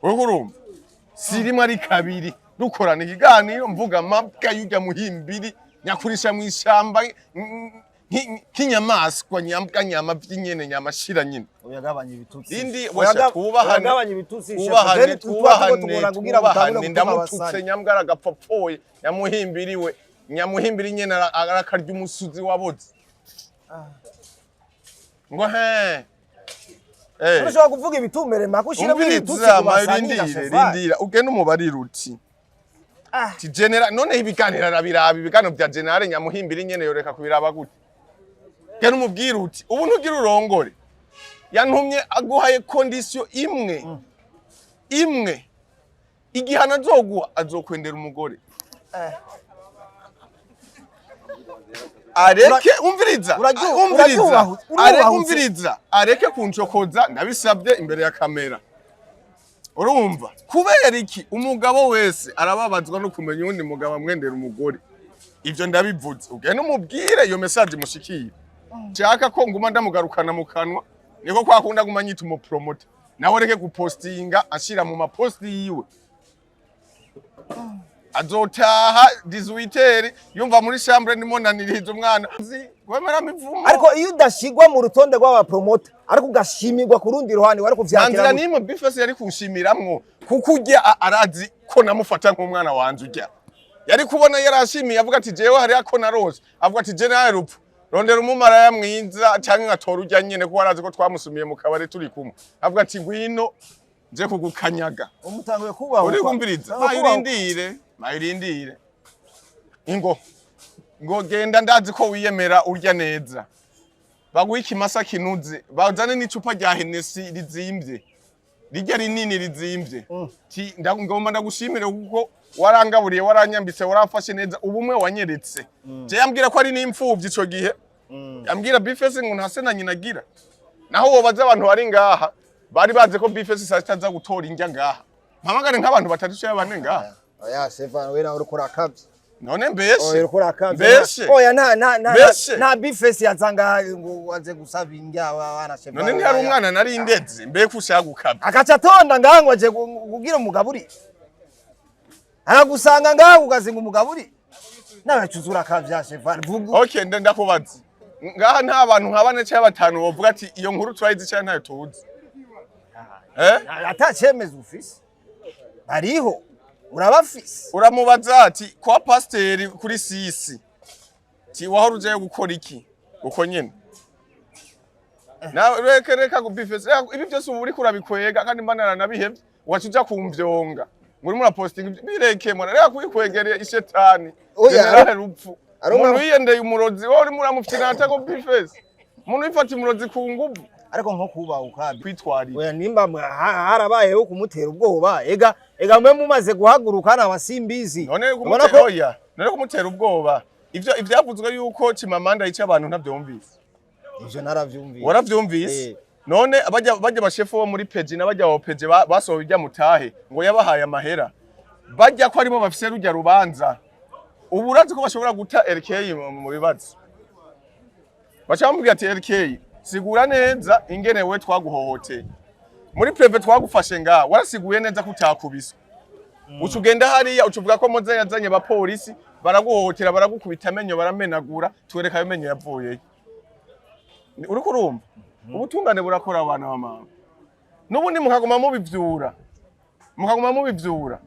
urumva sirimo ari kabiri dukorana ikiganiro mvuga mabwa yujya muhimbiri nyakurisha mu ishamba nk'inyamaswa nyama by'inyene nyamashira nyine uyagabanya ibitutsi indi washa twubahane ndamututse nyambwa aragapfopfoye nyamuhimbiri nyene arakarya umusuzi waboze ngo urashobora kuvuga ibitumere makushira muri ibitutsi rindira ugenda umubarira uti ti general none ibiganira rabirabi ibigano bya general nyamuhimbiri nyene yoreka kubiraba gute genda umubwira uti ubu ntugira urongore yantumye aguhaye condition imwe igihana azoguha azokwendera umugore areke umviriza areke kuncokoza ndabisabye imbere ya kamera urumva kubera iki umugabo wese arababazwa no kumenya undi mugabo amwendera umugore ivyo ndabivuze ugende umubwire iyo message mushikire cyaka ko nguma ndamugarukana mu kanwa niko kwakunda gumanyita umu promoter nawe reke gupostinga ashira mu maposti yiwe azotaha 18 yumva muri chambre nimonaniriza umwana wemera mivumo ariko iyo udashigwa mu rutonde rw'aba promoter ariko ugashimirwa ku rundi ruhande wari kuvyakira nanzira nimwe B-Face yari kushimiramwo kuko urya arazi ko namufata nk'umwana wanje urya yari kubona yarashimiye avuga ati jewe hari ako narose avuga ati je nawe rupfu rondera umumara ya mwiza cyangwa ngatora urya nyene ko warazi ko twamusumiye mu kabare turi kumwe avuga ati gwino je kugukanyaga umutanguye kubaho uri kumbiriza mayirindire ngo genda ndazi ko wiyemera urya neza baguha ikimasa kinuze bazane n'icupa rya Hennessy rizimbye rijya rinini rizimbye ngomba ndagushimire kuko warangaburiye waranyambitse warafashe neza ubumwe wanyeretse je yambwira ko ari n'imfuvyi ico gihe yambwira B-Face ngo ntase na nyina gira naho wobaza abantu bari ngaha bari baze ko B-Face sataza gutora injya ngaha mpamagare nk'abantu batatu cyo bane ngaha oya Stefan we nawe urukora kabye none mbese oya urukora kabye oya nta B-Face yazanga ngo waze gusaba injya wana Stefan none ntari umwana nari indeze mbe kushaka gukabya akaca tonda ngaha ngo aje kugira umugaburi aragusanga ngaha ugazinga umugaburi nawe cuzura kabya Stefan vuga okay ndakubaza ngaha nta bantu nk'abane cyangwa batanu bavuga ati iyo nkuru turayizi cyane ntayo tuzi atacemeza ufise ariho urabafise uramubaza ati kwa pasiteri kuri sisi ti wahora uje gukora iki uko nyene na reka ku B-Face ibi byose ubu uri kurabikwega kandi mbanana nabihevye wacuja kumvyonga muri mura posting bireke mwana reka kuyikwegereye ishetani general rupfu umuntu yiyendeye umurozi wo uri muramufite natako B-Face umuntu yifata umurozi ku nguvu ariko nko kuba ukabi kwitwari oya nimba harabayeho kumutera ubwoba ega mwe mumaze guhaguruka na basimbizi none kumutera ubwoba ivyo ivyavuzwe yuko Chimamanda yica abantu ntavyumvise ivyo naravyumvise waravyumvise none bajya bashefu bo muri peji n'abajya wa peji basohoye ijya mutahe ngo yabahaye amahera bajya ko arimo bafise rujya rubanza ubu urazi ko bashobora guta LK mu bibazo bacamubwira ati LK sigura neza ingene we twaguhohoteye muri preve twagufashe nga warasiguye neza kutakubisa ucugenda hariya ucuvuga ko moze yazanye ba polisi baraguhohotera baragukubita amenyo baramenagura twereka ayo menyo yavuye uri kurumva ubutungane burakora abana b'amama nubundi mukaguma mubivyura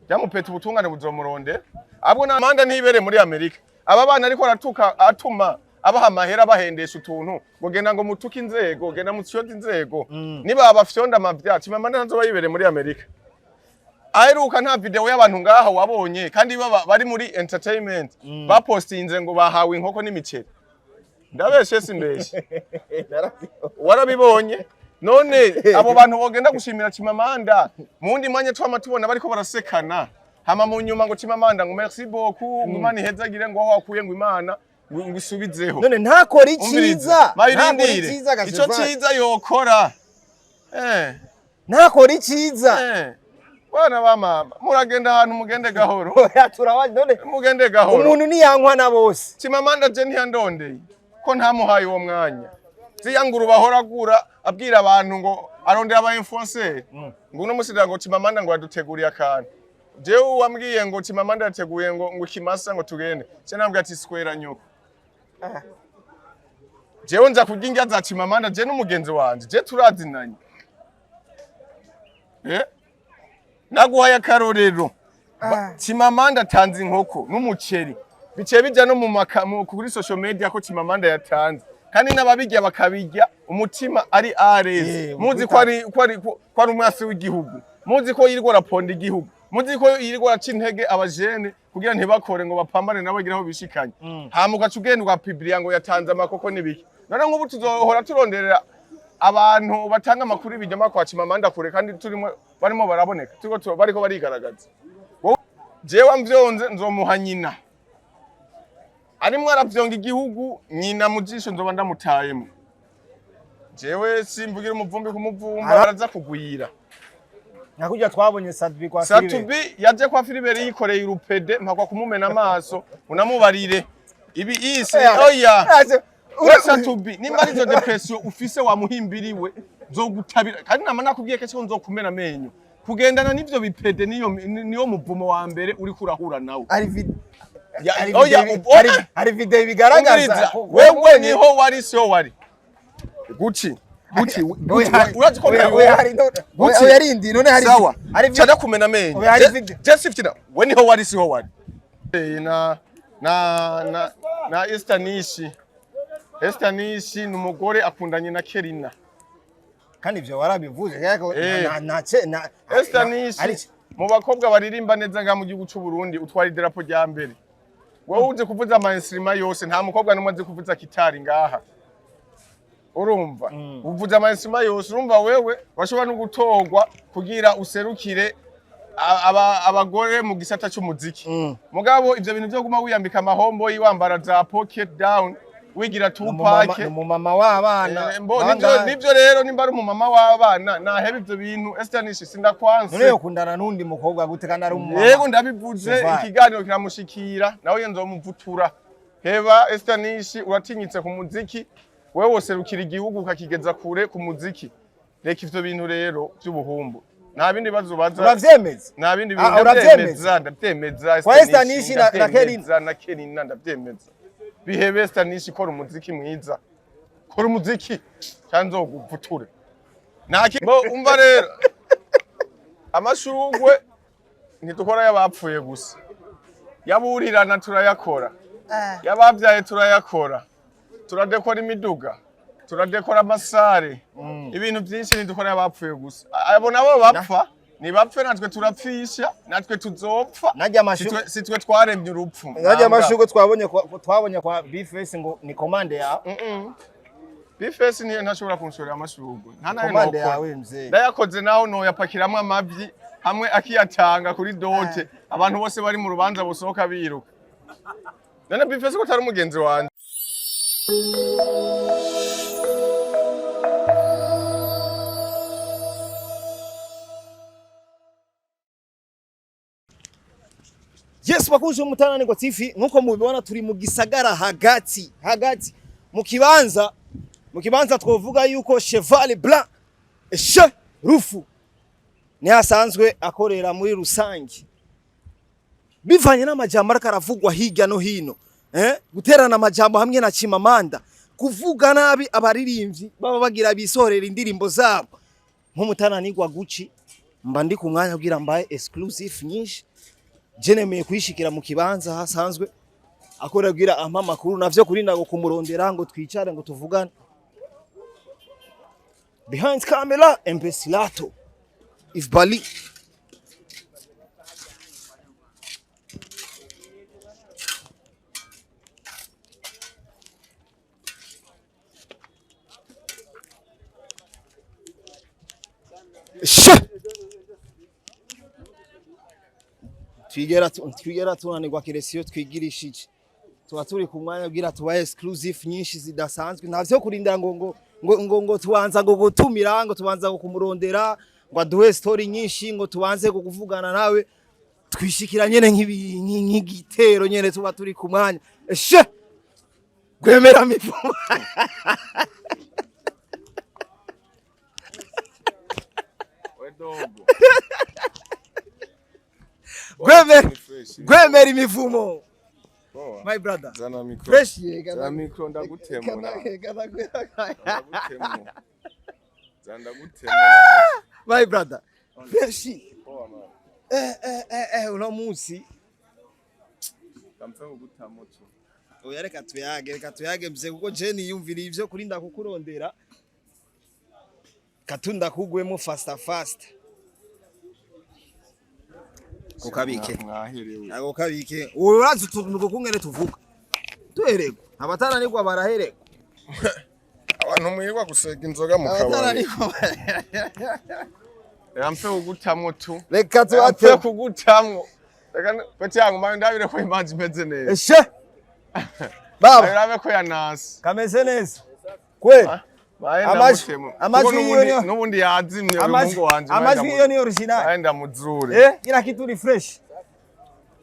byamupeta ubutungane buzomuronde abwo na Manda ntibere muri Amerika aba bana ariko aratuka atuma abaha amahera bahendesha utuntu ngo genda ngo mutuke inzego genda mutsyote inzego niba abafyonda amavya Chimamanda ntazo bayibere muri Amerika aheruka nta video y'abantu ngaha wabonye kandi bari muri entertainment bapostinze ngo bahawe inkoko n'imiceri ndabeshe simbeshe warabibonye none abo bantu bogenda gushimira Chimamanda mundi mwanya twama tubona bariko barasekana hama mu nyuma ngo Chimamanda ngo merci beaucoup ngo Imana ihezagire ngo wakuye ngo Imana ngisubizeho none ntakora iciza mayirindire ico ciza yokora ntakora iciza bana bamama muragenda ahantu mugende gahoro oya turabaje none mugende gahoro umuntu niyankwa na bose Chimamanda je ntiyandondeye ko ntamuhaye uwo mwanya ziyanguru bahoragura abwira abantu ngo arondera aba influencer ngo uno musi ngo Chimamanda ngo aduteguriye akantu jewe wambwiye ngo Chimamanda yateguye ngo kimasa ngo tugende cyo nambwe ati square nyuko jewe nza kurya za Chimamanda je n'umugenzi wanje je turazinanye naguhaye akarorero Chimamanda tanze inkoko n'umuceri bice bija no mu kuri social media ko Chimamanda yatanze kandi n'ababijya bakabijya umutima ari areze muzi ko ari umwasi w'igihugu muzi ko yirwa raponda igihugu muzi ko yirwa raca intege abajene kugira ntibakore ngo bapambane nabo giraho bishikanye hamuka cugendwa publia ngo yatanze amakoko nibiki none nk'ubu tuzohora turonderera abantu batanga amakuru bijyama kwa Chimamanda kure kandi turimo barimo baraboneka turiko bariko barigaragaza jewe mvyonze nzomuha nyina arimwe aravyonga igihugu nyina mujisho nzoba ndamutayemo jewe simvugira umuvumbi kumuvumba baraza kugwira nakujya twabonye Sadbi kwa Filibe Sadbi yaje kwa Filibe yikoreye urupede mpakwa kumumena amaso unamubarire ibi ise oya Sadbi nimba arizo depression ufise wamuhimbiriwe zogutabira kandi nama nakubwiye ko cyo nzokumena amenyo kugendana n'ivyo bipede niyo muvumo wa mbere uri kurahura nawe hari video bigaragaza wewe niho wari sio wari Gucci urazi ko yarindi none hari cyada kumena amenyo just ifite we niho wari sio wari na Estanishi numugore akundanye na Kerina kandi ivyo warabivuze yako Estanishi mu bakobwa baririmba neza nga mu gihugu cy'u Burundi utwari idarapo rya mbere wowe uze kuvuza ama instrument yose nta mukobwa numwe azi kuvuza gitari ngaha urumva uvuza ama instrument yose urumva wewe washobora no gutorwa kugira userukire abagore mu gisata cy'umuziki mugabo ivyo bintu byo guma wiyambika amahombo yiwambara za pocket down wigira tupake mu mama w'abana nivyo rero nimba ari mu mama w'abana nahebe ivyo bintu Estanishi sindakwanse none yokundana nundi mukobwa gute kandi ari umwana yego ndabivuze ikiganiro kiramushikira nawe nzomuvutura heba Estanishi uratinyitse ku muziki wewe woserukira igihugu ukakigeza kure ku muziki reka ivyo bintu rero by'ubuhumbu nta bindi bazubaza uravyemeza nta bindi bintu ndavyemeza kwa Estanishi na Kerina ndavyemeza bihebe Estanishi kora umuziki mwiza kora umuziki cyanzo guvuture bo umva rero amashurugwe ntitukora yabapfuye gusa yaburirana turayakora yabavyaye turayakora turadekora imiduga turadekora amasare ibintu byinshi ntidukora yabapfuye gusa abo nabo bapfa nibapfe natwe turapfisha natwe tuzopfa sitwe twaremye urupfu najya amashugo twabonye kwa B-Face ngo ni commande ya B-Face niyo ntashobora kunshorera amashugo nta nayo commande yawe mzee ndayakoze naho no yapakiramo amavyi hamwe akiyatanga kuri dote abantu bose bari mu rubanza bosohoka biruka none B-Face ko tari umugenzi wanje Yes bakunze umutananirwa TV nkuko mubibona turi mu gisagara hagati mu kibanza twovuga yuko Cheval Blanc rufu ni hasanzwe akorera muri rusangi bivanye n'amajambo akaravugwa hirya no hino guterana amajambo hamwe na Chimamanda kuvuga nabi abaririmbyi baba bagira bisorera indirimbo zabo nk'umutananirwa Gucci mba ndi ku mwanya kugira mbaye exclusive nyinshi jenemeye kwishikira mu kibanza hasanzwe akora kugira ampa makuru navyo kurinda ngo kumurondera ngo twicare ngo tuvugane behind camera Empesilato if Bali twigera tunanirwa kiresiyo twigirishije tuba turi ku mwanya kugira tuba exclusive nyinshi zidasanzwe ntavyo kurinda ngo tubanza ngo gutumira ngo tubanza ngo kumurondera ngo aduhe story nyinshi ngo tubanze ngo kuvugana nawe twishikira nyene nk'igitero nyene tuba turi ku mwanya gwemera mifumo Dogo. Gwemera imivumo. My brother. Zana mikro. Fresh yega. Zana mikro ndagutemura. Zanda gutemura. My brother. Fresh. Uno munsi. Kamfe gutamoto. Oya reka tuyage mze kuko je niyumvira ivyo kurinda kukurondera. Katunda kugwemo fast. Ukabike. Nago kabike. Urazi utuntu kungere tuvuga. Tuherego. Abatananirwa baraherego. Abantu mwirirwa gusega inzoga mu kabari. Abatananirwa. Yamfe ugutamwo tu. Reka tuate Yamfe kugutamwo. Reka pete yangu manje ndabire ko imanzi imeze neza. Eshe. Baba. Arabe ko yanasi. Kameze neza. Kweli. Amajwi nubundi yazimye umungu wanje. Amajwi iyo ni original. Aenda muzuri. Kila kitu ni fresh.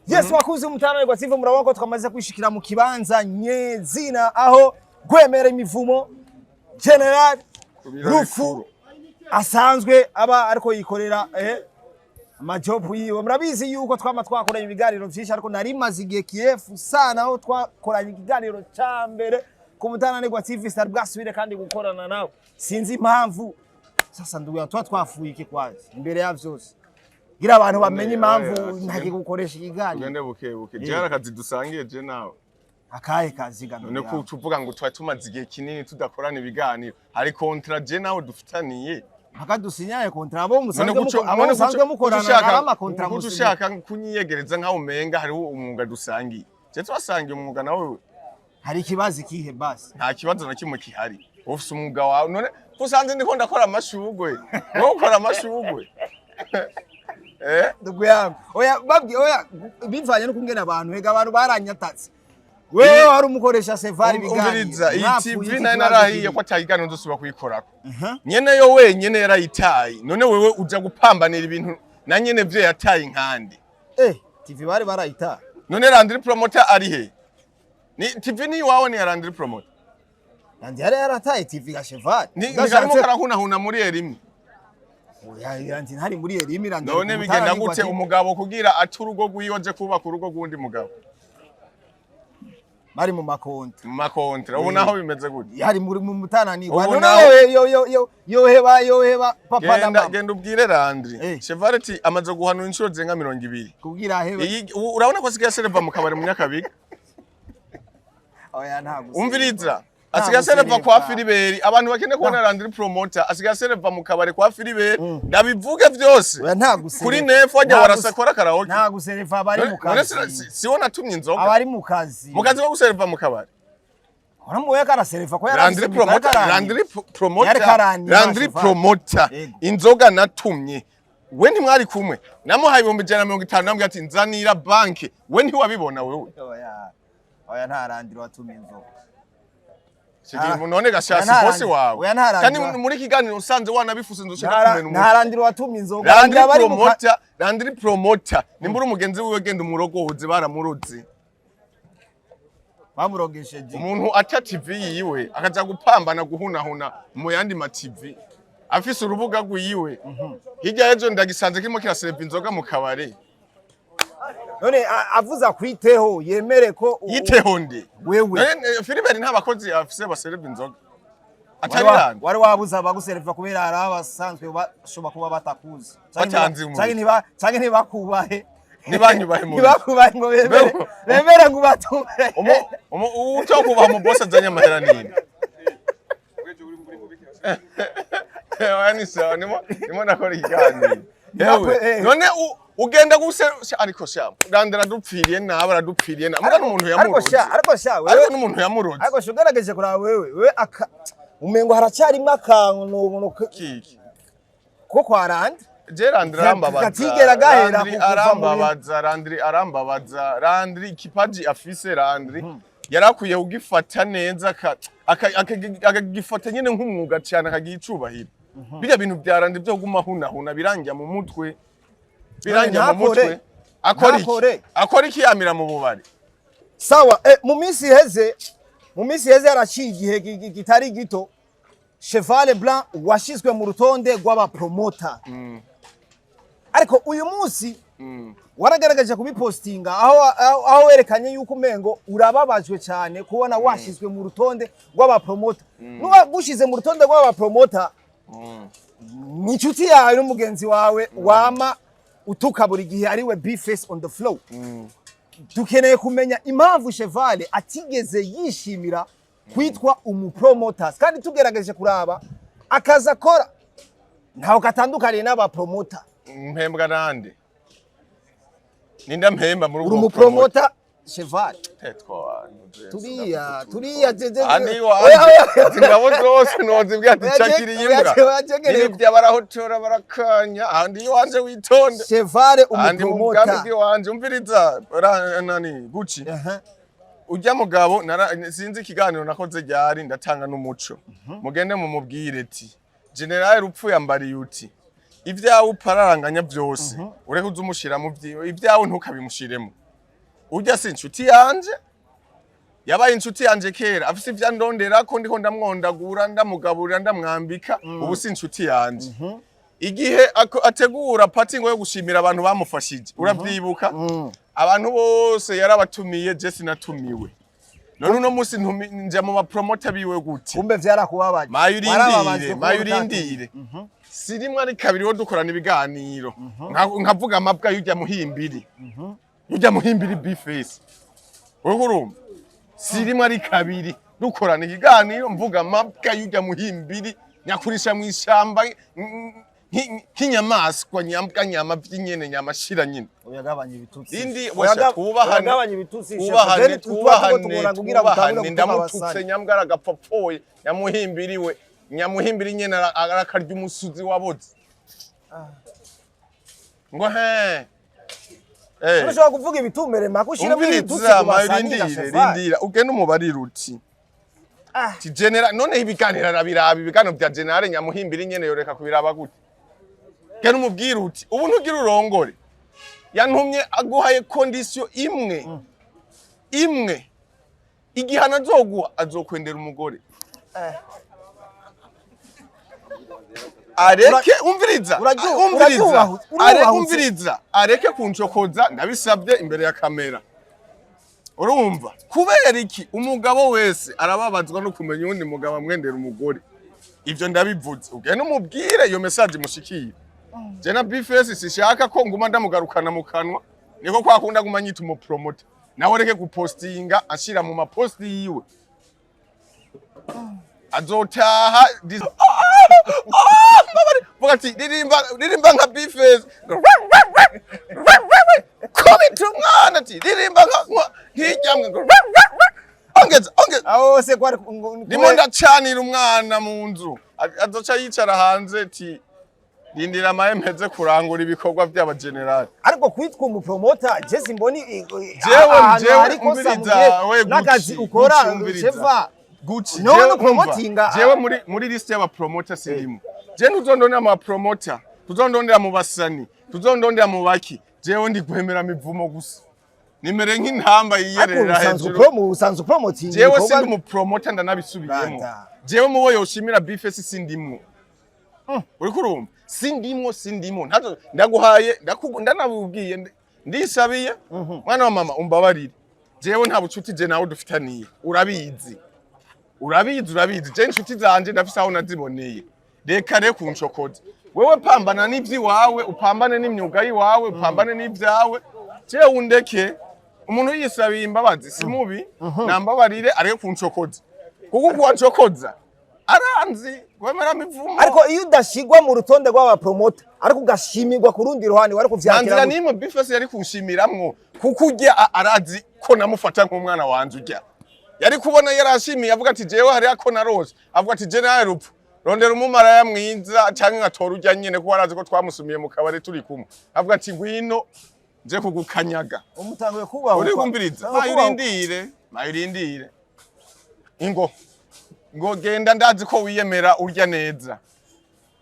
Yes, wakuzi umutananirwa TV murabona ko twamaze kwishikira mu kibanza nyezina aho gwemera imivumo General Rufu asanzwe aba ariko yikorera amajob yiwe. Murabizi yuko twama twakoranye ibiganiro byinshi ariko nari maze igihe kirefu sana aho twakoranye ikiganiro ca mbere ku mutananirwa TV star bwasubire kandi gukorana nawe. Sinzi impamvu sasa ndugu twafuye iki kwaje imbere ya vyose. Gira abantu bamenye impamvu ntake gukoresha ikiganiro. Tugende buke. Jara kazi dusangiye je nawe. Akahe kazi gano. None ko tuvuga ngo tumaze igihe kinini tudakorana ibiganiro. Hari contrat je nawe dufitaniye. Haka dusinyaye kontra abo musanzwe mukorana arama kontra musanzwe ushaka kunyiyegereza nkaho umenga hariho umwuga dusangiye. Je twasangiye umwuga nawe. Hari kibazi kihe basi? Nta kibazo na kimwe kihari. Ufise umwuga wawe none kusanze ndiko ndakora amashugwe. No gukora amashugwe. Ndugu yangu. Oya bivanye no kungena abantu hega abantu baranyatatse. Wewe wari umukoresha Sevari bigani. Umviriza iyi TV narahiye ko atayigana nzosuba kuyikorako. Nyene yo wenyene yarayitaye. None wewe uja gupambanira ibintu na nyene vye yataye inkandi. TV bari barayita. None Landry Promoter ari he? Ni TV ni wawe ni Landry Promoter. Nandi yarataye TV ga Cheval. Ni garimo karahuna muri erimwe. Oya yanti ntari muri erimwe Landry. None bigenda gute umugabo kugira aturugo gwiyoje kuba ku rugo gundi mugabo? Bari mu makontra. Mu makontra. Ubu naho bimeze gute? Yari muri mu mutananirwa. None yoheba papa na mama. Genda ubwire Landry. Chevaleti amaze guhanura inshuro zenga 200. Kugira hebe. Urabona ko sigaye serva mu kabari mu Nyakabiga? Oya ntago. Umviriza. Asigaye serva kwa Filiberi. Abantu bakene kubona Landry Promoter asigaye serva mu kabari kwa Filiberi. Ndabivuge vyose. Oya ntago. Kuri nefu ajya warasakora karaoke. Ntago serva bari mu kazi. Siwo natumye inzoga. Abari mu kazi. Mu kazi ko guserva mu kabari. Uramuwe karaserva ko Landry Promoter. Inzoga natumye. We ntimwari kumwe. Namuhaye 150 nambwe ati nzanira banki. We ntiwabibona wewe. Oya nta Landry watumye inzoga. Shiki none gashasi bose wawe. Kandi muri kiganiro usanze wanabifuza nzoshaka kumena umuntu. Nta Landry watumye inzoga. Landry Promoter. Nimbura umugenzi wiwe genda umurogohoze baramuruzi. Bamurogesheje. Umuntu acha TV yiwe akaza gupambana guhunahuna mu yandi ma TV. Afise urubuga rwiwe. Hirya ejo ndagisanze kirimo kiraserva inzoga mu kabare. None avuza kwiteho yemere ko yiteho ndi wewe. None Filiberi nta bakozi afise baserva inzoga. Atari randi. Wari wabuza baguserva kubera arabasanzwe bashoba kuba batakuzi. Canke ntibakubahe. Nibanyubahe mu. Nibakubahe ngo bemere ngo batume. Uco kubaha mu boss azanya amahera nini. Wani sawa nimo nakora ikiganiro. None ugenda guse ariko sha Landry adupfiriye naba aradupfiriye na mbona umuntu yamuroze. Ariko sha wewe ariko n'umuntu yamuroze. Ariko shugarageje kura wewe umengo haracyari makango n'umuntu kiki. Ko kwa Landry je Landry arambabaza Landry kipaji afise Landry yarakwiye ugifata neza akagifata nyene nk'umwuga cyane akagicubahira. Bijya bintu bya Landry byo guma hunahuna birangira mu mutwe. Birangira mu mutwe. Akora iki yamira mu bubari. Sawa mu minsi heze araciye igihe gitari gito Cheval Blanc washizwe mu rutonde rw'aba promoter. ariko uyu munsi waragaragaje kubipostinga aho werekanye yuko umengo urababajwe cyane kubona washizwe mu rutonde rw'aba promoter nuba gushize mu rutonde rw'aba promoter n'inshuti yawe n'umugenzi wawe wama utuka buri gihe ariwe B-Face on the flow. Dukeneye kumenya impamvu Cheval atigeze yishimira kwitwa umupromoters kandi tugerageje kuraba akaza akora ntaho katandukanye n'aba promoter. Mpembwa nande ninda mpemba muri uwo promoter Cheval turiya jeje andi ngabo zose nozibwa ticakiriye imbwa nibi byabarahotora barakanya andi wanje witonde Cheval andi mugambi wanje umviriza nani guci ujya mugabo sinzi ikiganiro nakoze ryari ndatanga n'umuco mugende mu mubwire ati general rupfu yambari yuti ivyawe upararanganya byose ureke uzumushira mu vyiwe ivyawe ntukabimushiremo ujya si inshuti yanje yabaye inshuti yanje kera afise ivya ndondera ko ndiko ndamwondagura ndamugaburira ndamwambika ubu si inshuti yanje igihe ategura party ngo yo gushimira abantu bamufashije uravyibuka abantu bose yarabatumiye je sinatumiwe none uno musi nja mu promoter biwe gute kumbe vyarakubabaje mayurindire sirimwe ari kabiri wo dukorana ibiganiro nkavuga amabwa yujya muhimbiri B-Face urumva sirimwe ari kabiri dukorana ikiganiro mvuga amabwa yujya muhimbiri nyakurisha mu ishamba nk'inyamaswa nyama by'inyene nyamashira nyine uyagabanya ibitutsi indi uyagabanya ibitutsi twubahane ndamututse nyambwara gapopfoye nyamuhimbiri nyene arakarya umusuzi waboze ngo urashobora kuvuga ibitumere makushire mu ibitutsi rindira ugenda umubarira uti ti general none ibiganiro arabiraba ibiganiro bya general nyamuhimbiri nyene yoreka kubiraba gute genda umubwira uti ubu ntugira urongore yantumye aguhaye condition imwe igihana azoguha azokwendera umugore areke umviriza areke kuncokoza ndabisabye imbere ya kamera urumva kubera iki umugabo wese arababazwa no kumenya undi mugabo amwendera umugore ivyo ndabivuze ugenda umubwire iyo message mushikiye je na B-Face sishaka ko nguma ndamugarukana mu kanwa niko kwakunda gumanyita umu promoter nawe reke gupostinga ashira mu maposti yiwe azotaha bugati dirimba nka B-Face komita umwana ati dirimba nk'ijyamwe ongeza aho se kwari ndimo ndacanira umwana mu nzu azoca yicara hanze ati rindira amahempeze kurangura ibikorwa by'aba general ariko kwitwa umu promoter je simboni jewe umviriza we nakazi ukora Cheval Gucci no promotinga jewe muri list y'aba promoter sindimo je ntuzondondera mu promoter tuzondondera mu basani tuzondondera mu baki jewe ndi guhemera mivumo gusa nimere nk'intamba yiyerera hejuru usanzwe promoting jewe sindi mu promoter ndanabisubiyemo jewe mubo yoshimira B-Face sindimo uri kurumva sindimo ntazo ndaguhaye ndanabubwiye ndisabiye mwana wa mama umbabarire jewe nta bucuti je nawe dufitaniye urabizi je inshuti zanje ndafise aho naziboneye reka kunshokoza wewe pambana n'ivyiwawe upambane n'imyuga yiwawe upambane n'ivyawe je undeke umuntu yisabiye imbabazi simubi nambabarire areke kunshokoza kuko kuwanshokoza aranzi wemera mivumo ariko iyo udashigwa mu rutonde rw'aba promoter ariko ugashimirwa ku rundi ruhande wari kuvyakira nimwe B-Face yari kushimiramwo kuko urya arazi ko namufata nk'umwana wanje urya yari kubona yarashimiye avuga ati jewe hari ako narose avuga ati general rupfu rondera umumaraya mwiza cyangwa ngatora urya nyene ko arazi ko twamusumiye mu kabare turi kumwe avuga ati ngwino je kugukanyaga umutanguye kubaho uri kumbiriza mayurindire ngo genda ndazi ko wiyemera urya neza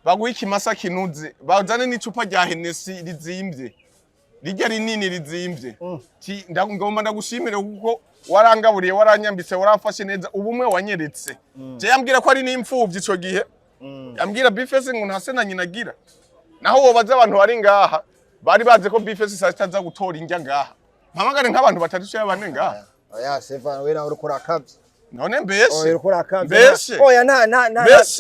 baguha ikimasa kinuze bazane n'icupa rya Hennessy rizimbye rijya rinini rizimbye ngomba ndagushimire kuko warangaburiye waranyambitse warafashe neza ubumwe wanyeretse je yambwira ko ari n'imfuvyi ico gihe yambwira B-Face ngo ntase na nyinagira naho wobaza abantu bari ngaha bari baze ko B-Face sitaza gutora injya ngaha mpamagare nk'abantu batatu cyangwa bane ngaha oya Stefan we nawe urukora kabye none mbese oya urukora kabye mbese oya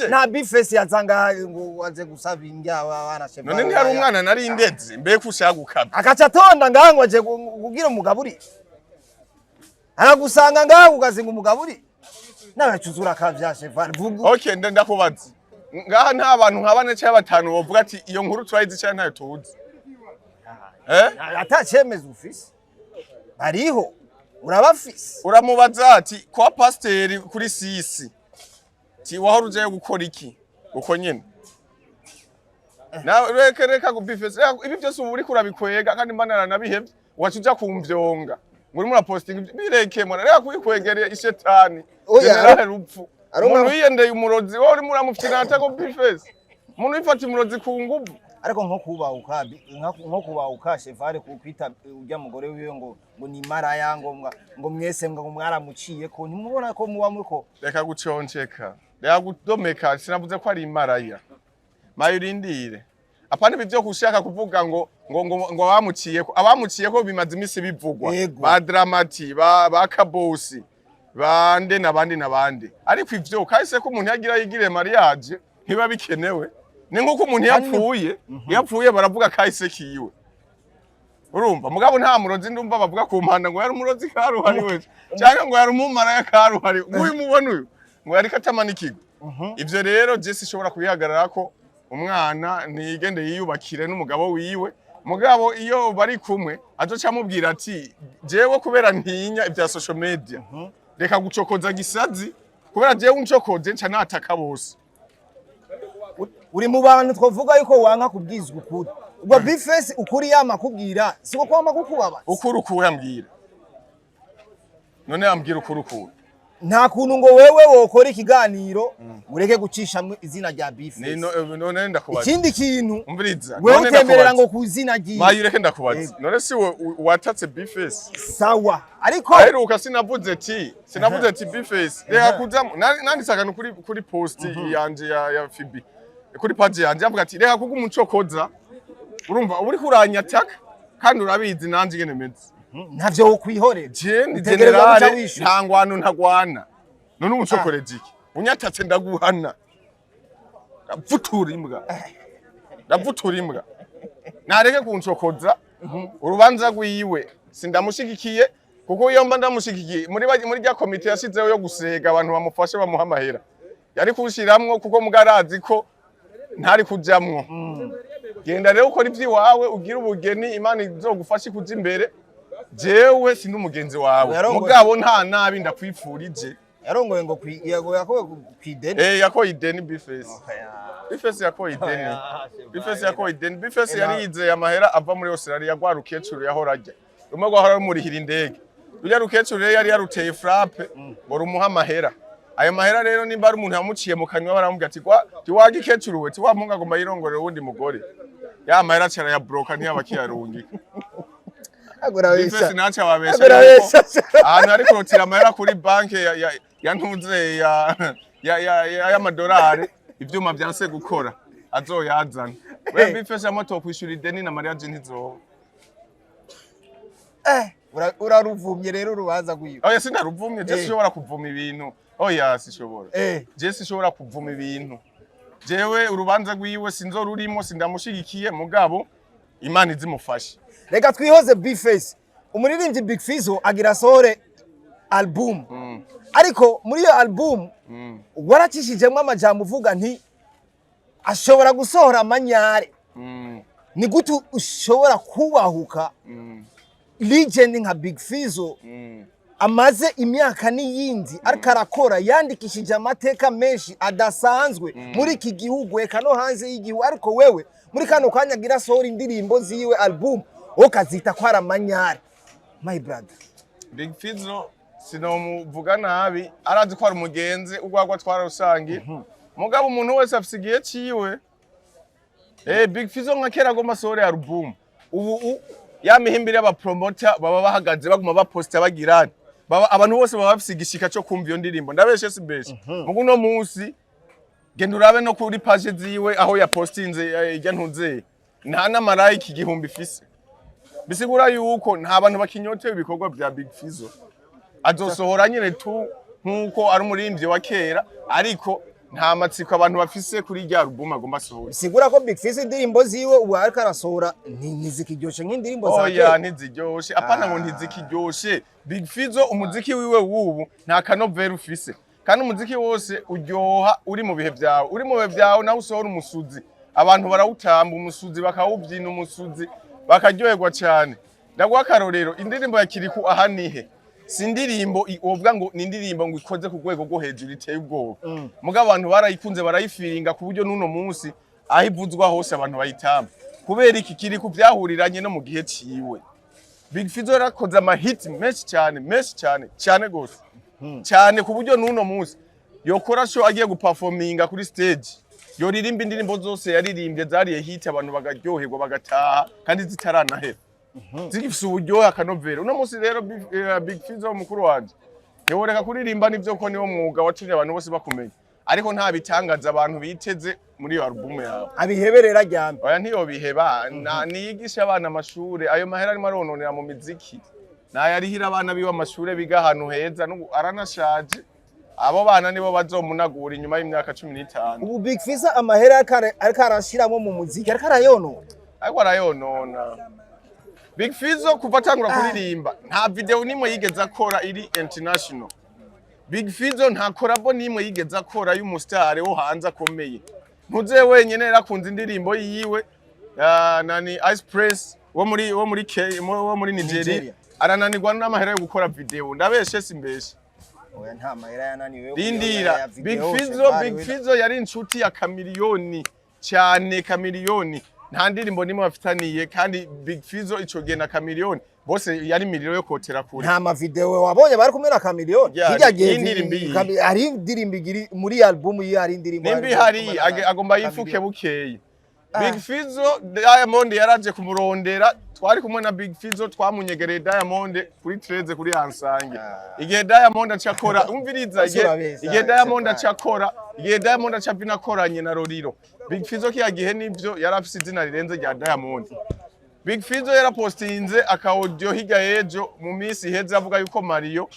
nta B-Face yazanga ngo waze gusaba injya abana Stefan none ntihari umwana nari indeze mbe kushaka gukabya akaca tonda ngaha ngo aje kugira umugaburi aragusanga ngaha ugazinga umugaburi nawe cuzura kabya Stefan vuga okay ndakubaza ngaha nta bantu nk'abane cyangwa batanu bavuga ati iyo nkuru turayizi cyane ntayo tuzi atacemeza ufise ariho urabafise uramubaza ati kwa pasiteri kuri sisi ti wahora uje gukora iki uko nyene na reka go B-Face ibi byose ubu uri kurabikwega kandi mbanana nabihevye wacuja kumvyonga muri mura posting bireke mwana reka kuyikwegere ishetani general rupfu umuntu yiyendeye umurozi wo uri muramufite atako B-Face umuntu yifata umurozi ku nguvu ariko nko kuba ukashe vare kukwita ujya mugore wiwe ngo ni maraya ngo mwese ngo mwaramuciye ko ntimubona ko muba muriko reka guconcheka reka gudomeka sinavuze ko ari imaraya mayurindire apana bivyo kushaka kuvuga ngo abamuciye ko bimaze imisi bivugwa ba dramati ba kabosi bande nabandi ariko ivyo kahise ko umuntu yagira yigire mariage ntiba bikenewe ni nkuko umuntu yapfuye baravuga kahise kiwe urumva mugabo nta murozi ndumva bavuga ku mpanda ngo yari umurozi karuhari wese cyangwa ngo yari umumara ya karuhari uyu mubona uyu ngo yari katamanikirwa ivyo rero Jesse ishobora kubihagarara ko umwana nigende yiyubakire n'umugabo wiwe mugabo iyo bari kumwe azoca amubwira ati jewe kubera ntinya ibya social media reka gucokoza gisazi kubera jewe uncokoze nca nataka bose uri mu bantu twovuga yuko wanka kubwizwa ukuri ubwo B-Face ukuri yama kubwira siko kwama kukubaba ukuri yambwira none yambwira ukuri nta kuntu ngo wewe wokora ikiganiro ureke gucisha izina rya B-Face none ndakubaza ikindi kintu umviriza wewe utemberera ngo kuzina giye mayureke ndakubaza none si watatse B-Face sawa ariko aheruka sinavuze ati B-Face reka kuza nandisaka kuri post yanje ya Fibi kuri page yanje avuga ati reka kuko umucokoza urumva uri kuranyataka kandi urabizi nanje ngene meze ntavyo ukwihorera je ni generale ntangwano ntagwana none umucokoreje iki unyatatse ndaguhana ndavutura imbwa nareke kuncokoza urubanza rwiwe sindamushigikiye kuko iyo mba ndamushigikiye muri rya komite yashizeho yo gusega abantu bamufashe bamuha amahera yari kushiramwo kuko mugarazi ko ntari kujamwo genda rero ukora ivyiwawe ugira ubugeni Imana izogufasha kuja imbere jewe sindi umugenzi wawe mugabo nta nabi ndakwifurije yarongoye ngo yakoye kwideni yakoye ideni B-Face yakoye ideni B-Face yari yizeye amahera ava muri Australia yagwa rukecuru yahora ajya rumwe gwahora rumurihira indege urya rukecuru yari yaruteye frappe ngo rumuha amahera ayo mahera rero nimba ari umuntu yamuciye mu kanywa baramubwira ati tiwaga ikecuru we tiwampunga ngo mayirongorere wundi mugore ya mahera cyara ya broker ntiyabakiyarungika B-Face naca babesha ahantu ari kurotira amahera kuri banke ya ntuze ya madolari ivyuma byanse gukora azoyazana we B-Face amato kwishura ideni na mariage ntizoba uraruvumye rero urubanza gwiwe oya sinaruvumye je sishobora kuvuma ibintu oya sishobora je sishobora kuvuma ibintu jewe urubanza gwiwe sinzorurimo sindamushigikiye mugabo Imana izimufashe reka twihoze B-Face umuririmbyi Big Fizzo agira sore album ariko muri iyo album waracishijemwe amajambo uvuga nti ashobora gusohora amanyare ni gutu ushobora kubahuka legend nka Big Fizzo amaze imyaka n'iyindi ariko arakora yandikishije amateka menshi adasanzwe muri iki gihugu eka no hanze y'igihugu ariko wewe muri kano kanya gira sohora indirimbo ziwe album okazita kwara amanyare my brother Big Fizzo sinomuvuga nabi arazi ko ari umugenzi ugwagwa twararusangi mugabo umuntu wese afise igihe ciwe Big Fizzo nka kera agomba sohore album ubu yamihimbira aba promoter baba bahagaze baguma baposta bagirana abantu bose baba bafise igishika cyo kumva iyo ndirimbo ndabeshe sibeshe mugu no munsi genda urabe no kuri page ziwe aho ya postinze ijya ntuze nta n'amarayika igihumbi ifise bisigura yuko nta bantu bakinyotewe ibikorwa bya Big Fizzo azosohora nyine tu nkuko ari umurimbyi wa kera ariko nta matsiko abantu bafise kuri rya album agomba sohora bisigura ko Big Fizzo indirimbo ziwe ubu ariko arasohora ntizikiryoshe nk'indirimbo za kera oya ntiziryoshe apana ngo ntizikiryoshe Big Fizzo umuziki wiwe wubu nta kanovera ufise kandi umuziki wose uryoha uri mu bihe byawe nawe usohora umusuzi abantu barawutamba umusuzi bakawubyina umusuzi bakaryoherwa cyane ndaguha akarorero indirimbo ya Kiriku ahanihe si indirimbo uvuga ngo ni indirimbo ngo ikoze ku rwego rwo hejuru iteye ubwoba mugabo abantu barayikunze barayifiringa ku buryo n'uno munsi aho ivuzwa hose abantu bayitamba kubera iki Kiriku byahuriranye no mu gihe ciwe Big Fizzo yarakoze amahit menshi cyane gose cyane ku buryo n'uno munsi yokora show agiye guperforminga kuri stage yoririmba indirimbo zose yaririmbye zariye hit abantu bagaryoherwa bagataha kandi zitaranahera zigifise uburyohe akanovera uno munsi rero Big Fizzo mukuru wanje ntiworeka kuririmba nivyo ko niwo mwuga watumye abantu bose bakumenya ariko nta bitangaza abantu biteze muri iyo album yawe abiheberera ryambe oya ntiyo biheba niyigisha abana amashure ayo mahera arimo arononera mu miziki nayarihira abana biwe amashure biga ahantu heza aranashaje abo bana nibo bazomunagura inyuma y'imyaka 15 ubu Big Fizzo amahera ariko arashiramo mu muziki ariko arayonona Big Fizzo kuva atangura kuririmba nta video nimwe yigeze akora iri international Big Fizzo nta collabo nimwe yigeze akora y'umustar wo hanze akomeye ntuze wenyene yarakunze indirimbo yiwe nani Ice Press wo muri Nigeria arananirwa n'amahera yo gukora video ndabeshe simbeshe oya nta mahera yananiwe Rindira Big Fizzo yari inshuti ya Chameleone cyane Chameleone nta ndirimbo nimwe bafitaniye kandi Big Fizzo ico gihe na Chameleone bose yari miriro yo kotera kure nta ma video wabonye bari kumwe na Chameleone kijya gihe ari indirimbo igiri muri album yi ari indirimbo nimbi hari agomba yifuke bukeye Big Fizzo Diamond yaraje kumurondera twari kumwe na Big Fizzo twamunyegereye Diamond kuri 13 kuri Hansange igihe Diamond acakora umviriza igihe Diamond acakora igihe Diamond acabinakoranye na Roriro Big Fizzo kiyagihe nivyo yarafise izina rirenze rya Diamond Big Fizzo yarapostinze akaudio higa ejo mu minsi iheze avuga yuko Mario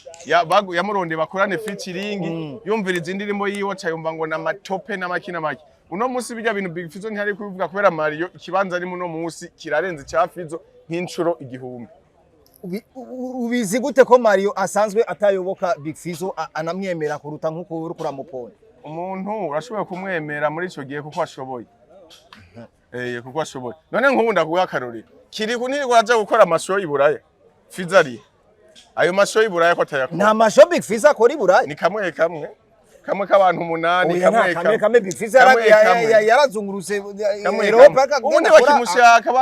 yamurondeye bakorane featuring yumviriza indirimbo yiwe cayumva ngo na matope n'amakina maki uno munsi bijya bintu Big Fizzo ntihari kubivuga kubera Mario ikibanza ari muno munsi kirarenze cya Fizzo nk'incuro igihumbi ubizi gute ko Mario asanzwe atayoboka Big Fizzo anamwemera kuruta nkuko uri kuramupona umuntu urashoboye kumwemera muri ico gihe kuko ashoboye kuko ashoboye none nk'ubu ndaguha akarorero Kiriku ntirwa aje gukora amashow y'Iburaya Fizzo ari ayo mashow y'Iburaya ko atayakora nta mashow Big Fizzo akora Iburaya ni kamwe k'abantu 8 kamwe Big Fizzo yarazunguruse Europa ubundi bakimushaka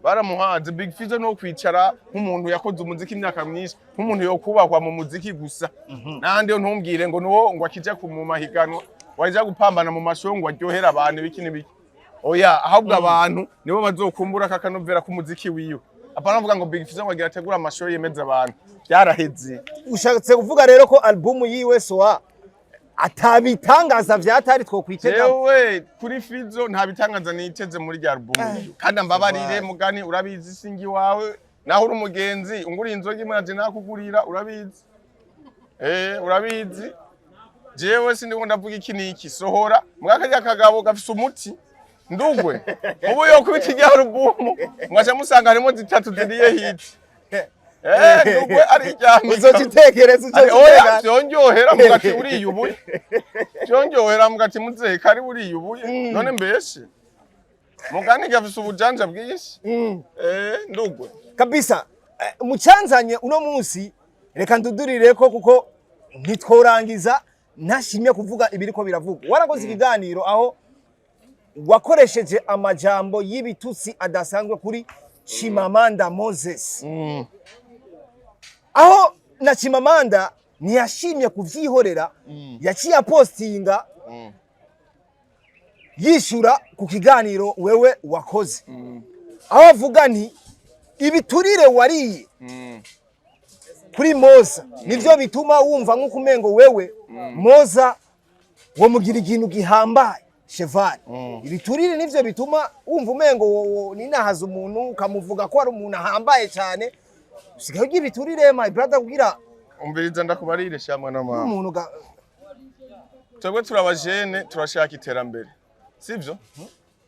baramuhaze Big Fizzo no kwicara nk'umuntu yakoze umuziki imyaka myinshi nk'umuntu yo kubakwa mu muziki gusa nande yo ntumbwire ngo nuwo ngo akija ku mu mahiganwa waje gupambana mu mashow ngo aryohera abantu bikini biki oya ahubwo abantu nibo bazokumbura kakanovera ku muziki wiwe apana avuga ngo Big Fizzo ngo agira ategura amashow yemeza abantu byaraheze ushatse kuvuga rero ko album yiwe soa atabitangaza vyatari two kwitega yewe kuri Fizzo nta bitangaza niteze muri rya album kandi ambabarire mugani urabizi singi wawe naho uri umugenzi unguri inzoga imwe naje nakugurira urabizi urabizi jewe sindi ngo ndavuga iki niki sohora mwaka kagabo gafise umuti ndugwe ubu yo kubita rya album mwaje musanga harimo zitatu ziriye hit ndugwe ari cyane uzotitekereza oya byonjohera mugati uri yubuye byonjohera mugati muze kari uri yubuye none mbese mugani gafise ubujanja bwinshi ndugwe kabisa mucanzanye uno munsi reka ndudurire ko kuko ntitworangiza ntashimye kuvuga ibiriko biravuga warakoze ikiganiro aho wakoresheje amajambo y'ibitutsi adasanzwe kuri Chimamanda Moses aho na Chimamanda ntiyashimye kuvyihorera yaciye apostinga yishura ku kiganiro wewe wakoze aho avuga nti ibiturire wariye kuri Moza nivyo bituma wumva nk'ukumengo wewe Moza wo mugira ikintu gihambaye Cheval ibiturire nivyo bituma wumva umengo ninahaza umuntu ukamuvuga ko ari umuntu ahambaye cyane usigaye ugira ibiturire my brother kugira umviriza ndakubarire shamwe na mama umuntu twebwe turabajene turashaka iterambere sivyo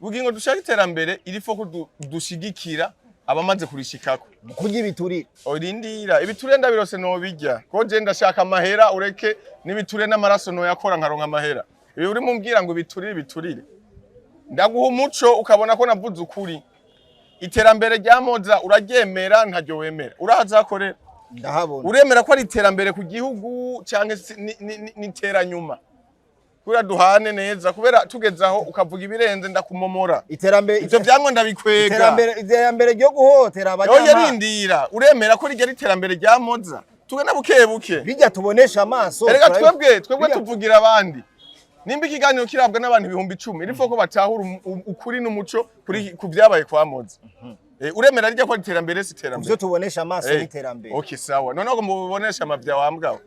bugingo dushaka iterambere irifo ko dushigikira abamaze kurishikako kurya ibiturire orindira ibiturire ndabirose no bijya ko je ndashaka amahera ureke n'ibiturire n'amaraso no yakora nkaronka amahera ibi uri mumbwira ngo biturire ndaguha umuco ukabona ko navuze ukuri iterambere ryamoza uraryemera ntaryo wemera urahazakorera ndahabona uremera ko ari iterambere ku gihugu canke n'iteranyuma kura duhane neza kubera tugezaho ukavuga ibirenze ndakumomora iterambere ivyo vyango ndabikwega iterambere ryo guhotera abanyama yo yarindira uremera ko rigera iterambere ryamoza tugana bukebuke bijya tubonesha amaso erega twebwe tuvugira abandi nimba ikiganiro kirabwa n'abantu 10,000 irifo ko batahura ukuri n'umuco kuri kuvyabaye kwamoza uremera rijya ko iterambere si iterambere ivyo tubonesha amaso n'iterambere okay sawa none ngo mubibonesha amavya wambwa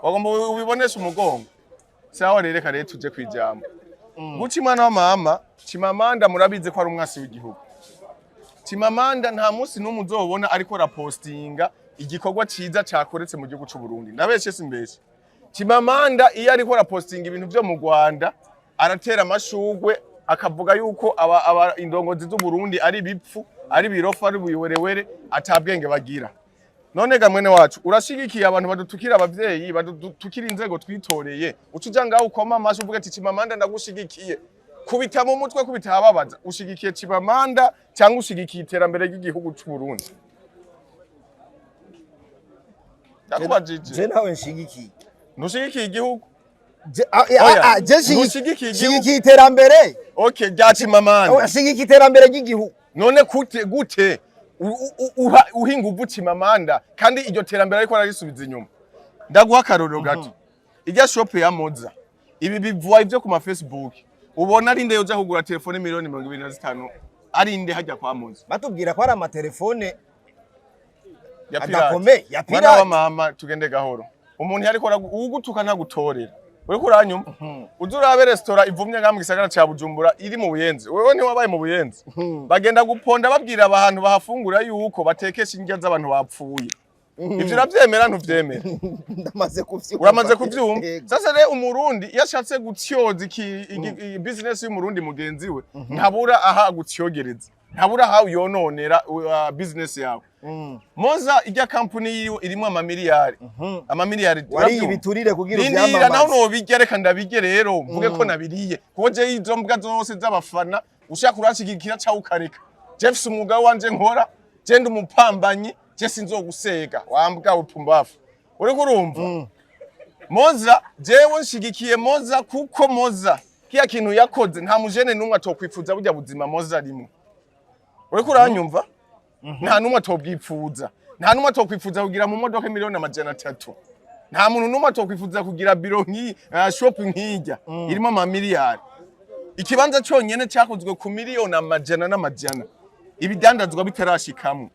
wagomba ubibonesha umugongo sawa reka rero tuje kwijambo Gucimana wa mama Chimamanda murabize ko ari umwasi w'igihugu Chimamanda nta munsi n'umwe uzobona ariko rapostinga igikorwa ciza cakoretse mu gihugu c'u Burundi ndabeshe simbeshe Chimamanda iyo ariko rapostinga ibintu byo mu Rwanda aratera amashugwe akavuga yuko aba indongozi z'u Burundi ari bipfu ari birofa ari buyiwerewere atabwenge bagira none ga mwene wacu urashigikiye abantu badutukira abavyeyi badutukira inzego twitoreye ucuja ngaho ukoma amashi uvuga ati Chimamanda ndagushigikiye kubita mu mutwe kubita ababaza ushigikiye Chimamanda cyangwa ushigikiye iterambere ry'igihugu c'u Burundi ndakubajije je nawe nshigikiye nushigikiye igihugu shigikiye iterambere okay rya Chimamanda shigikiye iterambere ry'igihugu none gute uhinga uvu Chimamanda kandi iryo terambere ariko ararisubiza inyuma ndaguha akarorero gato ijya shop ya Moza ibi bivuwa ivyo ku ma Facebook ubona ari nde yoja kugura telefone miliyoni 25 ari nde hajya kwa Moza batubwira ko ari amatelefone ya pirate ya pirate wa mama tugende gahoro umuntu yariko ugutuka ntagutorera uriko uranyuma uzurabe restaurant ivumye ngam gisagara ca Bujumbura iri mu Buyenzi wewe ni wabaye mu Buyenzi bagenda guponda babwira abantu bahafungura yuko batekesha indya z'abantu bapfuye ivyo uravyemera ntuvyemera ndamaze kuvyumva uramaze kuvyumva sasa rero umurundi yashatse gutyoza business y'umurundi mugenzi we ntabura aha gutyogereza ntabura aha yononera business yawe Moza ijya company yiwe irimo amamiliyari wari ibiturire kugira uvyamamaza nira naho no bigereka ndabige rero mvuge ko nabiriye koje izo mbwa zose z'abafana ushaka kurashigikira ca ukareka Jeffs umwuga wanje nkora je ndi umupambanyi je sinzogusega wambwa upumbafu uri kurumva Moza jewe nshigikiye Moza kuko Moza kiya kintu yakoze nta mujene numwe atokwifuza burya buzima Moza arimo uri kuranyumva nta numwe atobwifuza nta numwe atokwifuza kugira mu modoka miliyoni 300 nta muntu numwe atokwifuza kugira biro shopping nkijya irimo amamiliyari ikibanza cyonyene cyakozwe ku miliyoni 100 ibidandazwa bitarashikamo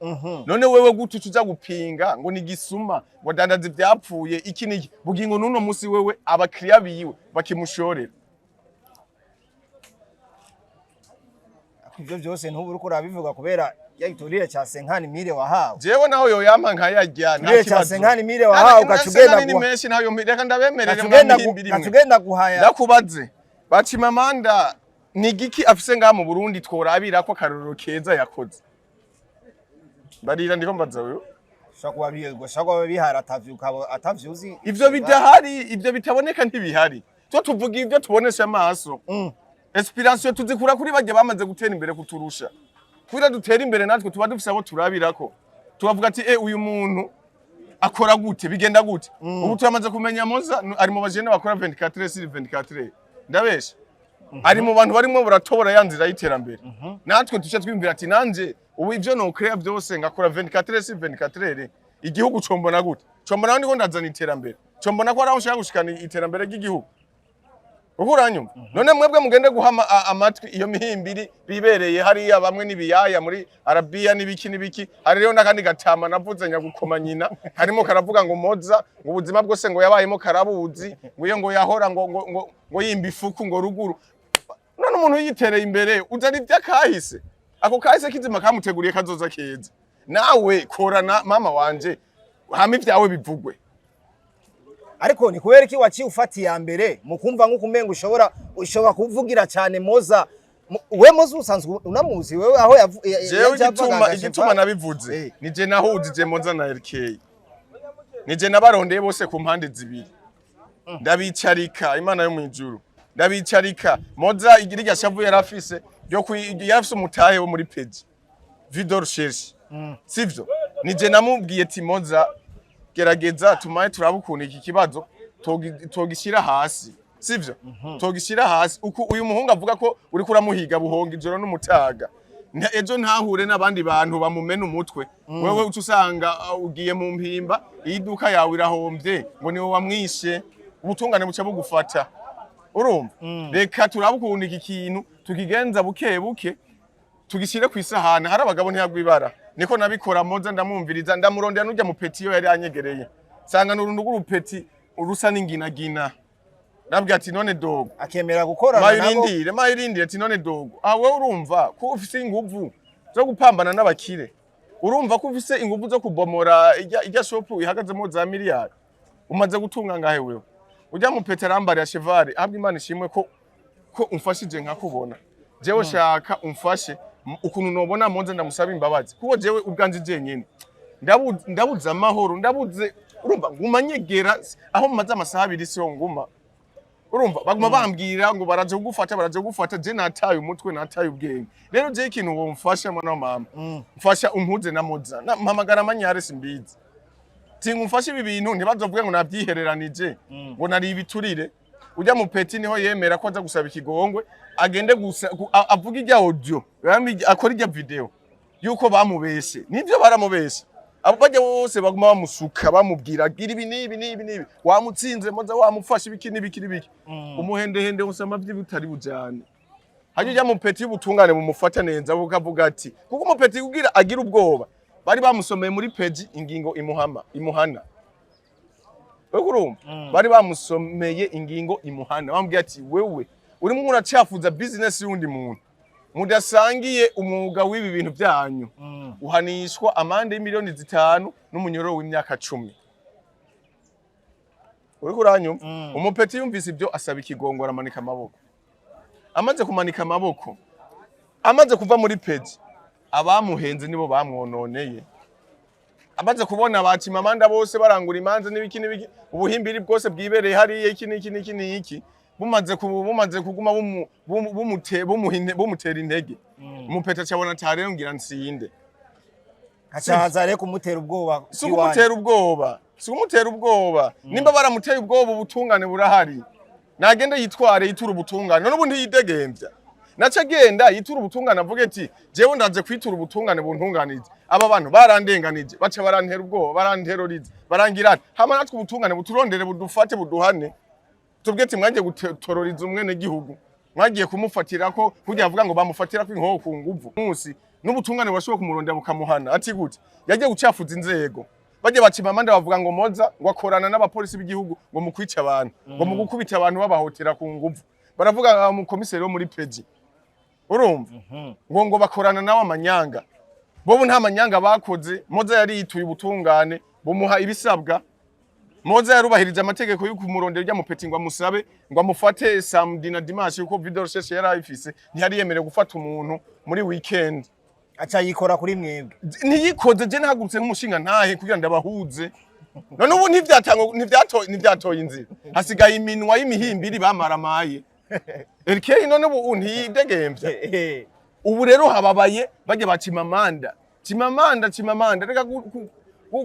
none wewe gutu tuza gupinga ngo ni gisuma wadandaza ivyapfuye iki niki bugingo nuno musi wewe abakiriya biwe bakimushorera ivyo byose ntuburi ko urabivuga kubera yagiturire cha 50,000 wahawe jewe naho yo yampa nkayajya nta kibazo 50,000 wahawe ukacugenda ni menshi naho yo reka ndabemerere ukacugenda guhaya ndakubaze Chimamanda ni giki afise ngaha mu Burundi tworabira ko karorero keza yakoze barira ndiko mbaza wewe shakwa bihara atavyuzi ivyo bidahari ivyo bitaboneka ntibihari cyo tuvuga ivyo tubonesha amaso inspiration tuzikura kuri bajye bamaze gutera imbere kuturusha kugira dutera imbere natwe tuba dufise abo turabirako tubavuga ati uyu muntu akora gute bigenda gute ubu turamaze kumenya Moza ari mu bajene bakora 24 sur 24 ndabesha ari mu bantu barimo buratobora yanzira y'iterambere natwe tuce twimvira ati nanje ubu ivyo no create byose ngakora 24 sur 24 igihugu combona gute combona ndiko ndazana iterambere combona ko araho ushaka gushikana iterambere ry'igihugu ukuranyuma none mwebwe mugende guhama amatwi iyo mihimbiri bibereye hariya bamwe nibiyaya muri Arabia nibiki hari rero nakandi gatama navuze nyagukoma nyina harimo karavuga ngo Moza ngo ubuzima bwose ngo yabayemo karabuzi ngo iyo ngo yahora ngo yimba ifuku ngo ruguru none umuntu yitereye imbere uzana ivyakahise ako kahise kizima kamuteguriye kazoza keza nawe korana mama wanje hama ivyawe bivugwe ariko ni kubera iki waciye ufatiye ya mbere mu kumva nko kumenga ushobora kuvugira cyane Moza we Moza usanzwe unamuzi wewe aho jewe igituma nabivuze nije nahujije Moza na LK nije nabarondeye bose ku mpande zibiri ndabicarika Imana yo mwijuru ndabicarika Moza igira igashavu yarafise yarafise umutahe wo muri page video recherche sivyo nije namubwiye ati Moza gerageza tumaye turabukunda iki kibazo togishira hasi sivyo togishira hasi uko uyu muhungu avuga ko uri kuramuhiga buhonga ijoro n'umutaga ejo ntahure n'abandi bantu bamumena umutwe wewe utusanga ugiye mu mpimba iduka yawe irahombye ngo niwe wamwishe ubutungane buca bugufata urumva reka turabukunda iki kintu tukigenza buke buke tugishire ku isahana hari abagabo ntiyagwibara niko nabikora Moza ndamumviriza ndamurondera n'ujya mu peti yo yari anyegereye sanga n'urundu rw'urupeti urusa n'inginagina nabwiye ati none dogo akemera gukorana nabo mayirindire ati none dogo wewe urumva ko ufise inguvu zo gupambana n'abakire urumva ko ufise inguvu zo kubomora ijya shop ihagazemo za miliyari umaze gutunga ngahe wewe ujya mu peti arambara ya cheval abwi Imana ishimwe ko umfashije nkakubona jewe shaka umfashe ukuntu nobona Moza ndamusaba imbabazi kuko jewe ubwanje jenyene ndabuza amahoro ndabuze urumva ngumanyegera aho mumaze amasaha abiri siyo nguma urumva baguma bambwira ngo baraje kugufata je nataye umutwe nataye ubwenge rero je ikintu wo mfasha mwana mama mfasha umpuze na Moza mpamagara amanyare simbizi tingumfashe ibi bintu ntibazovuge ngo nabyihereranije ngo nari ibiturire ujya mu peti niho yemera ko aza gusaba ikigongwe agende gusa avuga ijya audio akora ijya video yuko bamubeshe nivyo baramubeshe abo bajya bose baguma bamusuka bamubwira gira ibi nibi wamutsinze Moza wamufasha ibiki nibiki umuhendehende usama by'ibutari bujane haje ujya mu peti y'ubutungane mumufata neza bukavuga ati kuko mu peti kugira agira ubwoba bari bamusomeye muri page ingingo imuhana urumva bari bamusomeye ingingo imuhana bambwiye ati wewe urimo uracafuza business y'undi muntu mudasangiye umwuga w'ibi bintu byanyu uhanishwa amande y'imiliyoni 5 n'umunyoro w'imyaka 10 uri kuranyu umupeti yumvise ibyo asaba ikigongora amanika amaboko amaze kumanika amaboko amaze kuva muri page abamuhenze nibo bamwononeye amaze kubona ba Chimamanda bose barangura imanza n'ibiki ubuhimbiri bwose bwibereye hari iki bumaze kuguma bumutera intege umupeta cyabona cyarero ngira nsinde acaza reko kumutera ubwoba kumutera ubwoba nimba baramuteye ubwoba ubutungane burahari nagende yitware yitura ubutungane none ubundi yidegembya naca agenda yitura ubutungane avuga ati jewe ndaje kwitura ubutungane buntunganije aba bantu barandenganije baca barantera ubwoba baranterorize barangira hama natwe ubutungane buturondere budufate buduhane tubwe ati mwagiye gutororiza umwene gihugu mwagiye kumufatira ko kugira avuga ngo bamufatira ko inkoho ku nguvu munsi n'ubutungane washoboye kumurondera bukamuhana ati gute yagiye gucafuza inzego baje bacimamanda bavuga ngo Moza ngo akorana n'abapolisi b'igihugu ngo mukwica abantu ngo mugukubita abantu babahotera ku nguvu baravuga mu komiseri wo muri page urumva ngo bakorana nawe amanyanga bobo nta manyanga bakoze Moza yari yituye ubutungane bumuha ibisabwa Moza yarubahirije amategeko yo kumurondera ujya mu peti ngo amusabe ngo amufate samedi na dimanche uko video recherche yari ayifise ntiyari yemerewe gufata umuntu muri weekend aca yikora kuri mwebwe ntiyikoze je nahagurutse nk'umushinga ntahe kugira ndabahuze none ubu ntivyatoye inzira hasigaye iminwa y'imihimbiri bamaramaye LK none ubu ntidegembya ubu rero hababaye baje ba Chimamanda reka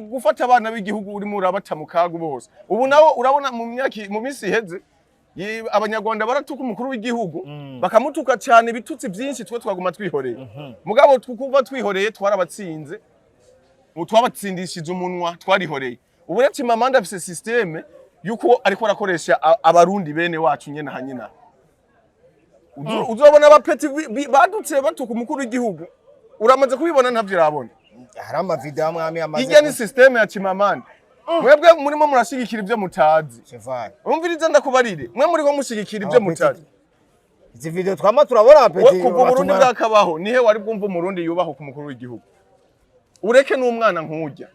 gufata abana b'igihugu urimo urabata mu kagu bose ubu nawo urabona mu minsi iheze abanyarwanda baratuka umukuru w'igihugu bakamutuka cyane bitutsi byinshi twe twaguma twihoreye mugabo kuva twihoreye twarabatsinze twabatsindishije umunwa twarihoreye ubu rero Chimamanda afise systeme yuko ariko arakoresha abarundi bene wacu nyene hanyina uzobona abapeti badutse batuka umukuru w'igihugu uramaze kubibona ntavyo urabona hari amavideo amwe amaze ijya ni systeme ya Chimamanda mwebwe murimo murashigikira ibyo mutazi cheval umviriza ndakubarire mwe muri ko mushigikira ibyo mutazi izi video twama turabona apeti kuva Burundi bwakabaho nihe wari bwumva umurundi yubaho ku mukuru w'igihugu ureke n'umwana nkujya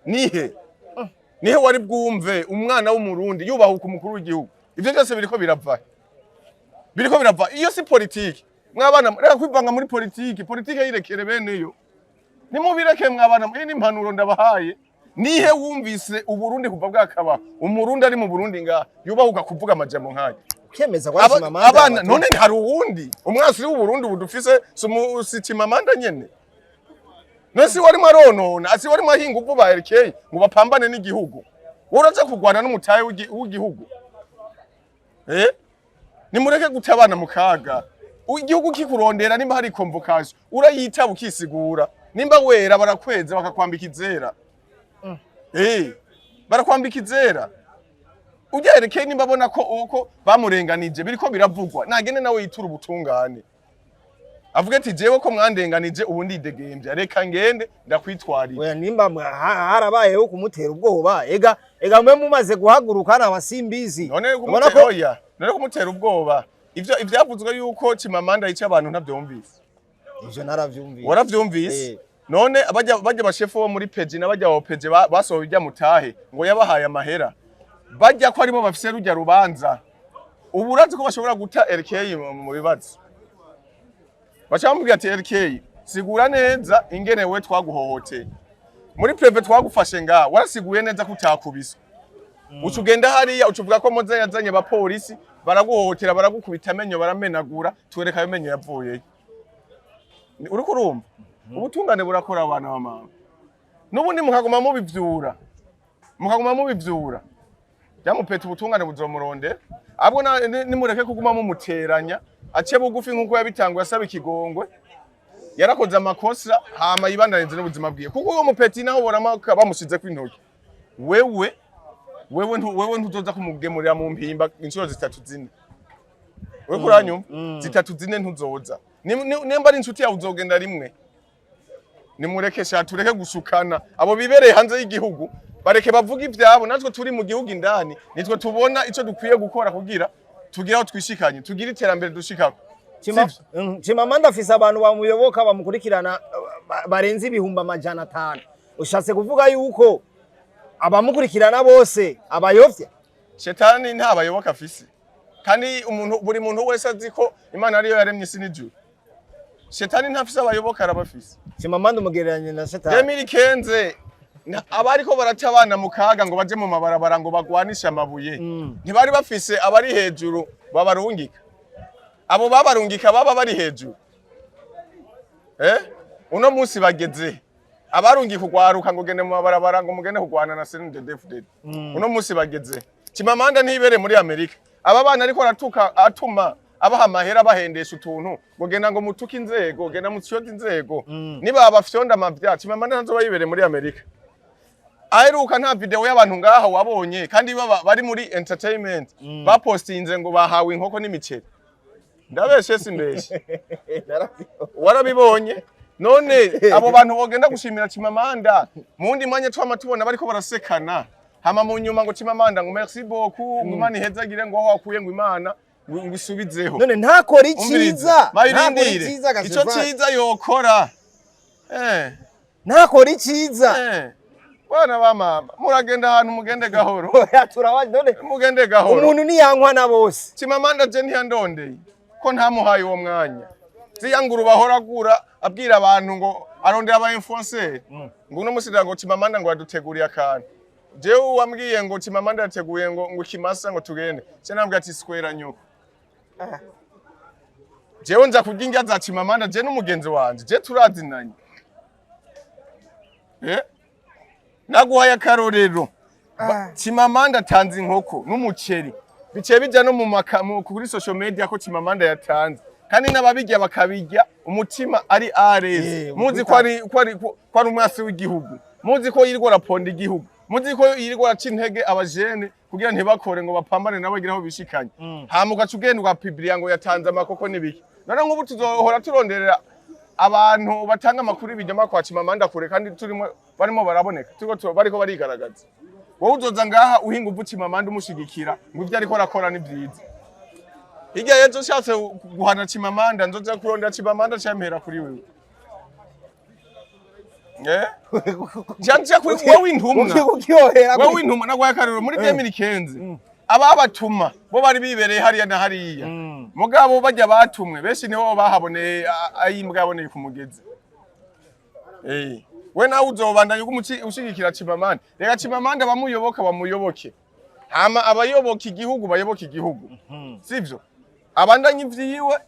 nihe wari bwumve umwana w'umurundi yubaho ku mukuru w'igihugu ivyo byose biriko birava iyo si politiki mwabana reka kwivanga muri politiki yirekere beneyo nimubireke mwabana ni impanuro ndabahaye nihe wumvise uburundi kuva bwakabaho umurundi ari mu Burundi ngaha yubahuka kuvuga amajambo nk'ayo ukemeza kwa Chimamanda abana none hari uwundi umwasi w'uburundi ubudufise si Chimamanda nyene nesi wari maronona asi wari mahinga uvu ba RK ngo bapambane n'igihugu uraza kugwana n'umutaye w'igihugu nimureke gutabana mu kaga igihugu kikurondera nimba hari convocation urayitaba ukisigura nimba wera barakweza bakakwambika izera barakwambika izera ugerekeye nimba abona ko bamurenganije biriko biravugwa nagene nawe yitura ubutungane avuga ati jewe ko mwandenganije ubu ndidegembya reka ngende ndakwitwarira oya nimba harabayeho kumutera ubwoba ega mwe mumaze guhaguruka na basimbizi none kumutera ubwoba ivyavuzwe yuko Chimamanda yica abantu ntavyumvise ivyo naravyumvise waravyumvise none bajya bashefu bo muri peji n'abajya wa peji basohoye ijya mutahe ngo yabahaye amahera bajya ko arimo bafise rujya rubanza ubu urazi ko bashobora guta RK mu bibazo bacamubwira ati RK sigura neza ingene we twaguhohoteye muri preve twagufashe nga warasiguye neza ko utakubiswe ucugenda hariya ucuvuga ko moza yazanye abapolisi baraguhohotera baragukubita amenyo baramenagura twereka ayo menyo yavuye uri kurumva ubutungane burakora abana b'amama nubundi mukaguma mubivyura byamupeta ubutungane buzomuronde abwo nimureke kuguma mumuteranya ace bugufi nkuko yabitanguye asaba ikigongwe yarakoze amakosa hama yibandanize n'ubuzima bwiye kuko uwo mupeti naho boramaka bamushize kw'intoki wewe ntuzoza kumugemurira mu mpimba inshuro 3-4 wewe kuranyuma 3-4 ntuzoza nimba ari inshuti yawe uzogenda rimwe nimureke tureke gushukana abo bibereye hanze y'igihugu bareke bavuga ivyabo natwe turi mu gihugu indani nitwe tubona ico dukwiye gukora kugira tugiraho twishikanye tugira iterambere dushikako Chimamanda afise abantu bamuyoboka bamukurikirana barenze ibihumbi 500 ushatse kuvuga yuko abamukurikirana bose abayovya shetani nta bayoboka afise kandi buri muntu wese azi ko Imana ariyo yaremye isi n'ijuru shetani ntafise abayoboka arabafise Chimamanda umugereranye na shetani Emily Kenze abariko baraca abana mu kaga ngo baje mu mabarabara ngo bagwanisha amabuye ntibari bafise abari hejuru babarungika abo babarungika baba bari hejuru uno munsi bageze abarungika kugwaruka ngo gende mu mabarabara ngo mugende kugwana na CNDD-FDD uno munsi bageze Chimamanda ntibere muri Amerika aba bana ariko atuma abaha amahera bahendesha utuntu ngo genda ngo mutuke inzego genda mutsyote inzego niba abafyonda amavya Chimamanda ntazo bayibere muri Amerika aheruka nta video y'abantu ngaha wabonye kandi bari muri entertainment bapostinze ngo bahawe inkoko n'imiceri ndabeshe simbeshe warabibonye none abo bantu bogenda gushimira Chimamanda mundi mwanya twama tubona bariko barasekana hama mu nyuma ngo Chimamanda ngo merci beaucoup ngo Imana ihezagire ngo aho wakuye ngo Imana ngisubizeho none ntakora iciza ico ciza yokora ntakora iciza bana bamama muragenda ahantu mugende gahoro turabaje none mugende gahoro umuntu niyankwa na bose Chimamanda je ntiyandondeye ko ntamuhaye uwo mwanya ziyanguru bahoragura abwira abantu ngo arondera aba influencer ngo uno musira ngo Chimamanda ngo aduteguriye akantu jewe wambwiye ngo Chimamanda yateguye ngo kimasa ngo tugende cyo nambwiye ati square nyoko jewe nza kuginga za Chimamanda je n'umugenzi wanje je turazinanye naguhaye akarorero Chimamanda tanze inkoko n'umuceri bice bijya no mu kuri social media ko Chimamanda yatanze kandi n'ababijya bakabijya umutima ari areze muzi ko ari umwasi w'igihugu muzi ko yirwa raponda igihugu muzi ko yirwa raca intege abajene kugira ntibakore ngo bapambane nabo giraho bishikanye hamuka cugenda kwa Biblia ngo yatanze amakoko nibiki none nk'ubu tuzohora turonderera abantu batanga amakuru bijyama kwa Chimamanda kure kandi turimo barimo baraboneka turiko bariko barigaragaza wowe uzoza ngaha uhinga uvu Chimamanda umushigikira ngo ivyo ariko arakora ni byiza hirya yejo nshatse guhana Chimamanda nzoza kurondera Chimamanda cyamhera kuri wewe Janja kuri wowe intumwa wowe intumwa nagwaye karero muri 2015 ababatuma bo bari bibereye hariya na hariya mugabo bajya batumwe benshi niho bahaboneye ayimbwa yaboneye ku mugezi we nawe uzobandanya ushigikira Chimamanda reka Chimamanda bamuyoboke hama abayoboka igihugu bayoboka igihugu sivyo abandanye ivyiwe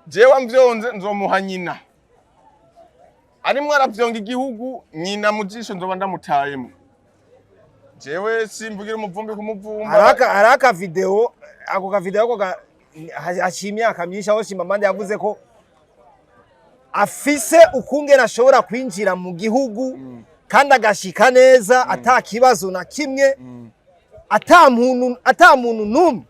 jewe mvyonze nzomuha nyina arimwe aravyonga igihugu nyina mujisho nzoba ndamutayemo jewe simvugira umuvumbi kumuvumba haraka video ako ka video ko hashimye akamyisha aho Chimamanda yavuze ko afise ukungena ashobora kwinjira mu gihugu kandi agashika neza atakibazo na kimwe ata muntu numwe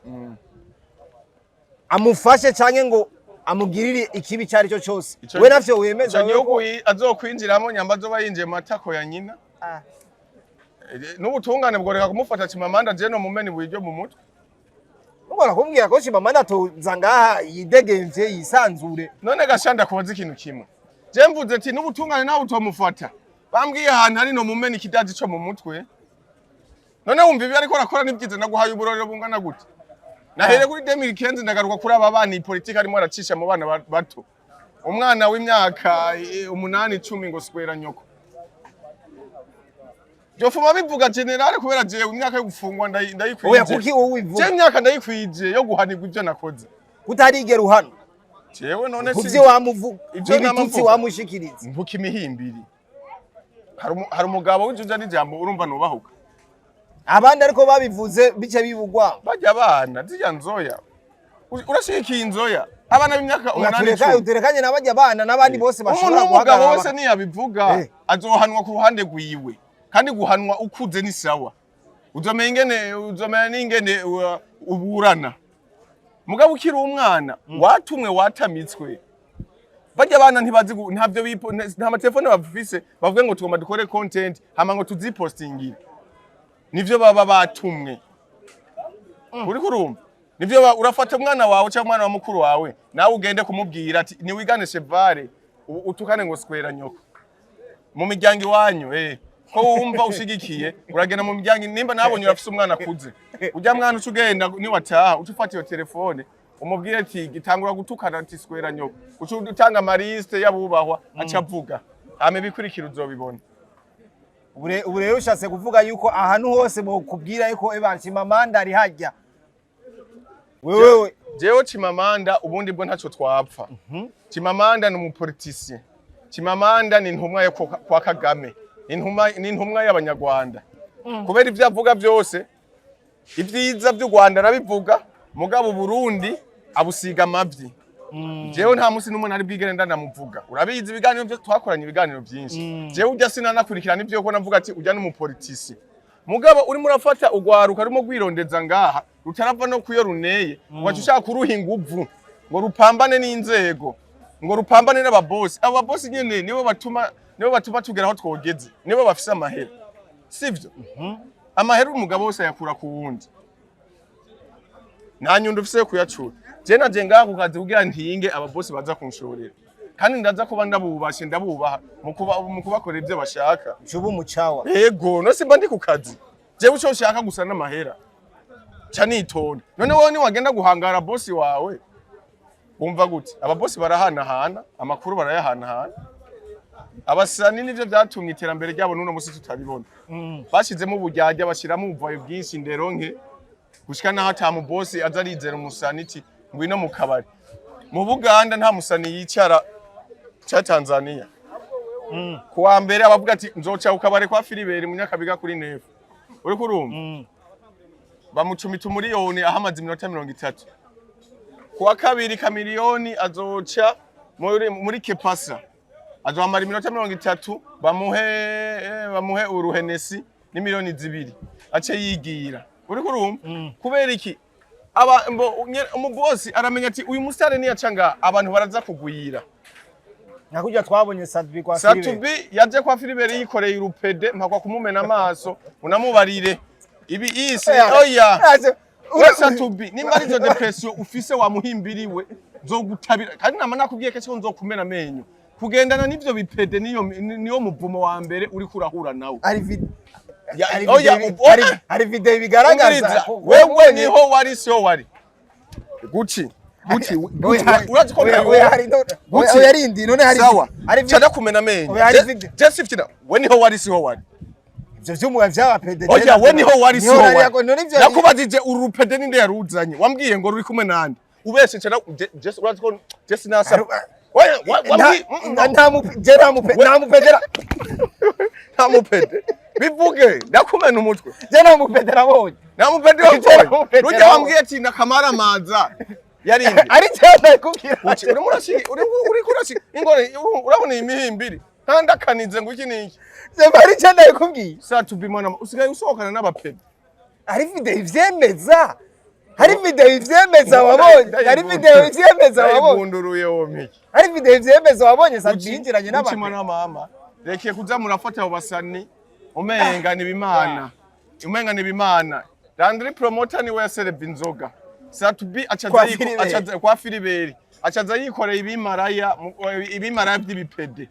amufashe canke ngo amugirire ikibi cyari cyo cyose we navyo wemeza gihugu azokwinjiramo nyamba zo bayinje matako ya nyina n'ubutungane bwo reka kumufata Chimamanda je no mumeni buryo mu mutwe ubona kumbwira ko Chimamanda toza ngaha yidegenje yisanzure none gashanda kubaza ikintu kimwe je mvuze ati n'ubutungane nawe utomufata bambwiye ahantu ari no mumeni kidazi cyo mu mutwe none wumva ibi ariko arakora nibyize naguhaye uburorero bungana gute nahere kuri 2015 ndagaruka kuri aba bana politique arimo aracisha mu bana bato umwana w'imyaka 8-10 ngo squera nyoko Jofuma bivuga generale kubera jewe imyaka yo gufungwa ndayikwije oya kuki wowe ubivuga je imyaka ndayikwije yo guhanirwa ibyo nakoze utarigera uhana jewe none si ivyo wamuvuga ibitutsi wamushikiriza mvuka imihimbiri hari umugabo w'injunja n'ijambo urumva nubahuka abandi ariko babivuze bice bibugwa bajya abana zijya nzoya urashikiye inzoya abana b'imyaka 8 uterekanye nabajya abana nabandi bose bashobora guhagarara umugabo wose niyabivuga azohanwa ku ruhande rwiwe kandi guhanwa ukuze ni sawa uzomenya n'ingene uburana mugabo ukiri umwana watumwe watamitswe bajya abana ntibazi ntavyo nta matelefone bafise bavuge ngo tugomba dukore content hama ngo tuzipostingire nivyo baba batumwe uri kurumva nivyo urafata umwana wawe cyangwa umwana wa mukuru wawe nawe ugende kumubwira ati ni wigane Cheval utukane ngo squera nyoko mu miryango iwanyu ko wumva ushigikiye uragenda mu miryango nimba nabonye urafise umwana kuze ujya mwana ucugenda ni wataha ucufata iyo telefone umubwire ati gitangura gutukana ati squera nyoko ucudutanga amariste yabubahwa acavuga hame bikurikira uzobibona ubu rero ushatse kuvuga yuko ahantu hose bo kubwira yuko Chimamanda ari hajya wewe jewe Chimamanda ubundi bwo ntaco twapfa Chimamanda ni umupoliticien Chimamanda ni intumwa yo kwa Kagame ni intumwa y'abanyarwanda kubera ivyo avuga byose ivyiza by'u Rwanda arabivuga mugabo Burundi abusiga amavyi jewe nta musi n'umuntu ari bwigere ndanamuvuga urabizi ibiganiro byo twakoranye ibiganiro byinshi jewe ujya sinanakurikirana ivyo ko navuga ati ujya n'umupolitisi mugabo uri murafata ugwaruka arimo gwirondeza ngaha rutarava no kuyo runeye wacu ushaka kuruha inguvu ngo rupambane n'inzego ngo rupambane n'ababosi abo babosi nyene nibo batuma tugera aho twogeze nibo bafise amahera sivyo amahera umugabo wose yakura ku wundi nta nyundo ufise kuyacura je naje ngaha ku kazi kugira ntinge ababosi baza kunshorera kandi ndaza kuba ndabubashe ndabubaha mu kubakorera ivyo bashaka cuba umucawa yego no simba ndi ku kazi jewe uco ushaka gusa n'amahera ca nitonda none wowe ni wagenda guhangara bosi wawe umva gute ababosi barahanahana amakuru barayahanahana abasani nivyo byatumye iterambere ryabo nuno musi tutabibona bashizemo ubujyajya bashiramo ubuvayo bwinshi nderonke gushika naho atamu bosi azarizera umusaniti ngwino mu kabari mu Buganda nta musani yicara cha Tanzania kuwa mbere abavuga ati nzoca ukabare kwa Filiberi munyakabiga kuri nefu uri kurumva bamucumita umuriyoni ahamaze iminota 30 kuwa kabiri kamiliyoni azoca muri Kepasa azohamara iminota 30 bamuhe uruhenesi ni miliyoni 2 ace yigira uri kurumva kubera iki umubosi aramenya ati uyu musitari niyacanga abantu baraza kugwira nakujya twabonye Satubi kwa Filiberi Satubi yaje kwa Filiberi yikoreye urupede mpakwa kumumena amaso unamubarire ibi isi oya wese tubi nimba arizo depression ufise wamuhimbiriwe zogutabira kandi nama nakubwiye ko cyo nzokumena amenyo kugendana n'ivyo bipede niyo muvumo wa mbere uri kurahura nawe hari video bigaragaza wewe niho wari sio wari Gucci urazi ko yarindi none hari cyada kumena amenyo just 50 we niho wari sio wari ivyo vyumuwe vy'abapede oya we niho wari sio wari nakubajije urupede ninde yaruzanye wambwiye ngo ruri kumwe nande ubeshe cyada just urazi ko just nasa nta mupede bivuge ndakumena umutwe je nta mupede nabonye nta mupede wabonye rujya wambwiye ati nakamara maza yarindi ari cyane kubwira uri kurashika ingore urabona imihimbiri kandi akanize ngo iki niki je bari cyane kubwira sa tubimana usigaye usohokana n'abapede ari video ivyemeza hari video ivyemeza wabonye hari video ivyemeza wabonye ibunduruye wo miki hari video ivyemeza wabonye sabyinjiranye n'abapede Chimana mama reke kuza murafata abasani umenga nibimana Landry Promoter ni we yasereba inzoga Satubi acaza kwa Filiberi acaza yikoreye ibimaraya by'ibipede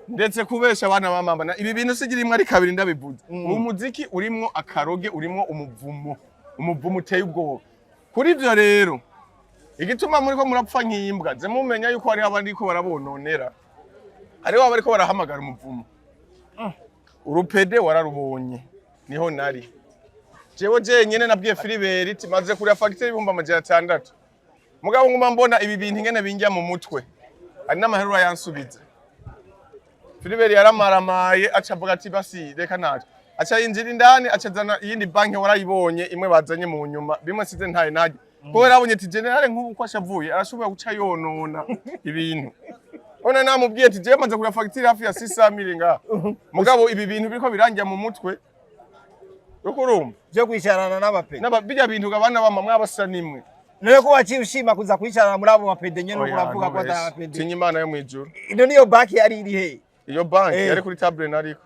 ndetse kubesha abana bamama ibi bintu sigira imwe ari kabiri ndabivuze mu muziki urimo akaroge urimo umuvumo uteye ubwoba kuri ivyo rero igituma muri ko murapfa nk'imbwa ze mumenya yuko hari abandi ko barabononera ari waba ariko barahamagara umuvumo urupede wararubonye niho nari jewe nyene nabwiye Filiberi timaze kuri facture y'ibihumbi 600 mugabo nguma mbona ibi bintu ngene binjya mu mutwe ari n'amaherura yansubiza Filiberi yaramaramaye acavuga ati basi reka naje aca yinjira indani acazana iyindi banki warayibonye imwe bazanye mu nyuma bimwe size ntaye naje ko yarabonye ati generale nk'ubu ko ashavuye arashobora guca yonona ibintu ona namubwiye ati je maze kuri facture hafi ya 600 nga mugabo ibi bintu biriko biranjya mu mutwe ukurumva je kwisharana n'abapede bijya bintu gabana bamwe abasa nimwe none ko waciye ushima kuza kwisharana muri abo bapede nyene uravuga ko atapede Chimamanda yo mwijuru ino niyo banki yari iri he iyo banki yari kuri table nariko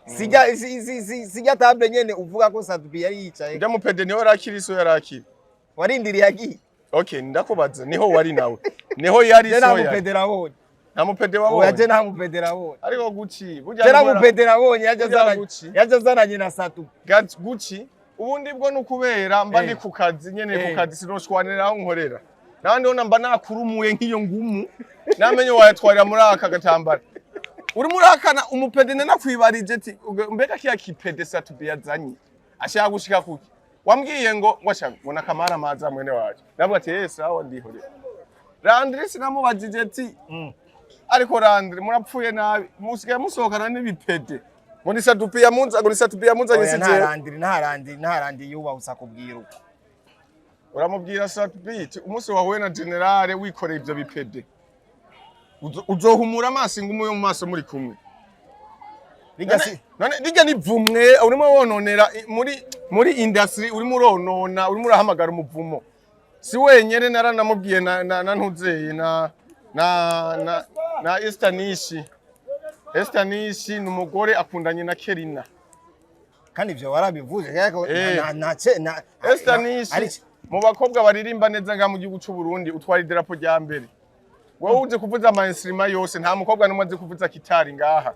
sijya table nyene uvuga ko Satubi yari yicaye njya mupede niho rakiriso yarakiri warindiriye agi okay ndakubaza niho wari nawe niho yari so ya mupede rabonye nta mupede wabonye oya je nta mupede rabonye ariko Gucci burya mupede rabonye yajazananye na Satubi Gucci ubundi bwo nukubera mba ndi ku kazi nyene ku kazi siroshwanira aho nkorera nandi ona mba nakurumuye nk'iyo ngumu namenye wayatwarira muri aka gatambara uri muri akana umupede nakwibarije ati mbega kiya kipede Satubi yazanye ashaka gushika kuki wambwiye ngo ngwashaka bona kamara maza mwene waje nabwo ati yes aho ndihorera Landry sinamubajije ati ariko Landry murapfuye nabi musigaye musohokana n'ibipede ngo ni Satubi yamunzanye sije nta Landry yuba usakubwira uko uramubwira Satubi umunsi wahuye na generale wikoreye ivyo bipede uzohumura amaso ngumu yo mu maso muri kumwe none rijya nivumwe urimo wononera muri industry urimo uronona urimo urahamagara umuvumo si wenyene naranamubwiye na ntuzeye na Estanishi numugore akundanye na Kerina kandi ivyo warabivuze na Estanishi mu bakobwa baririmba neza nga mu gihugu cy'u Burundi utwara idarapo rya mbere wowe uje kuvuza ama instrument yose nta mukobwa numwe azi kuvuza gitari ngaha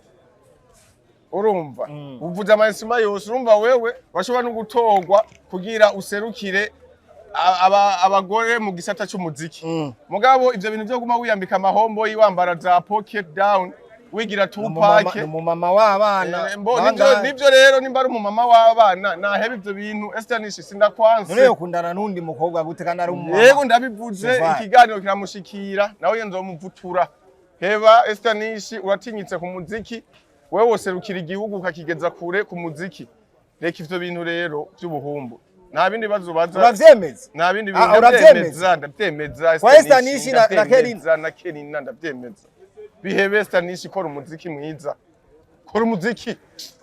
urumva uvuza ama instrument yose urumva wewe washobora no gutorwa kugira userukire abagore mu gisata cy'umuziki mugabo ivyo bintu byo guma wiyambika amahombo yiwambara za pocket down wigira tupake mu mama w'abana nivyo rero nimba ari mu mama w'abana nahebe ivyo bintu Estanishi sindakwanse none yokundana nundi mukobwa gute kandi ari umwana yego ndabivuze ikiganiro kiramushikira nawe yenzo muvutura heba Estanishi uratinyitse ku muziki wewe woserukira igihugu ukakigeza kure ku muziki reka ivyo bintu rero by'ubuhumbu nta bindi bazubaza uravyemeza nta bindi bintu ndavyemeza kwa Estanishi na Kerina ndavyemeza bihebe Estanishi kora umuziki mwiza kora umuziki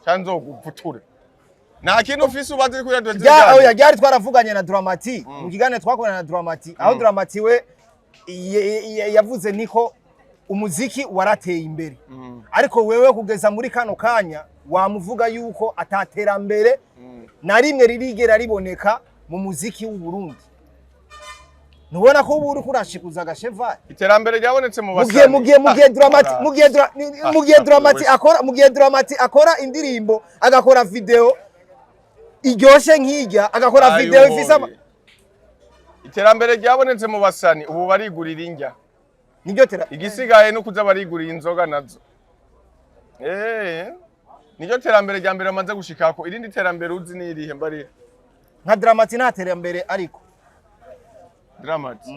cyanzo guvuture nta kintu ufise ubaze kuri radio ya ryari twaravuganye na Dramati mu kigane twakorana na Dramati aho Dramati we yavuze niko umuziki warateye imbere ariko wewe kugeza muri kano kanya wamuvuga yuko atatera mbere na rimwe ririgera riboneka mu muziki w'u Burundi nubona ko uri kurashikuza Cheval iterambere ryabonetse mu basani mugihe Dramati akora indirimbo agakora video iryoshe nk'ijya agakora video ifisa iterambere ryabonetse mu basani ubu barigurira injya nibyo igisigaye no kuza barigurira inzoga nazo nibyo terambere rya mbere amaze gushikako irindi terambere uzi nirihe mbari nka Dramati nta terambere ariko Dramati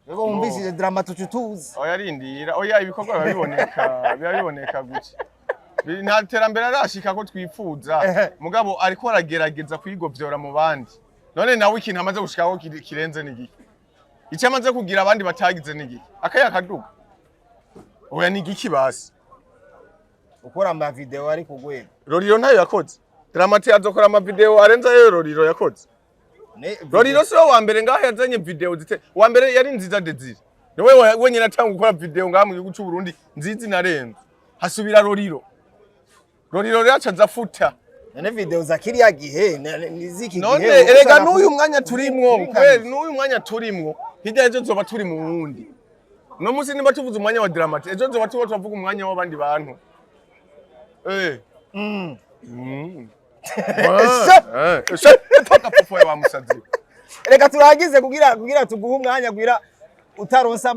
yego umvise Dramati ucutuzi oya rindira oya ibikorwa biboneka guki nta terambere arashika ko twifuza mugabo ariko aragerageza kwigovyora mu bandi none nawe ikintu amaze gushikako kirenze n'igiki icyo amaze kugira abandi batagize n'igiki akaya kaduga oya n'igiki basi ukora ama video ari kugwera Roriro ntayo yakoze Dramati azokora ama video arenza yo Roriro yakoze Roriro so wa mbere ngaho yazanye video zite wa mbere yari nziza Desire niwe wenyine atanga gukora video ngaho mu gihugu cy'u Burundi nzizi narenze hasubira Roriro yacaza futa none video za kiriya gihe niziki gihe none erega n'uyu mwanya turimwo kweli n'uyu mwanya turimwo hirya ejo zoba turi mu wundi no musi nimba tuvuze umwanya wa Dramati ejo zoba tuvuga umwanya w'abandi bantu reka turagize kugira tuguhe umwanya kugira utaronsa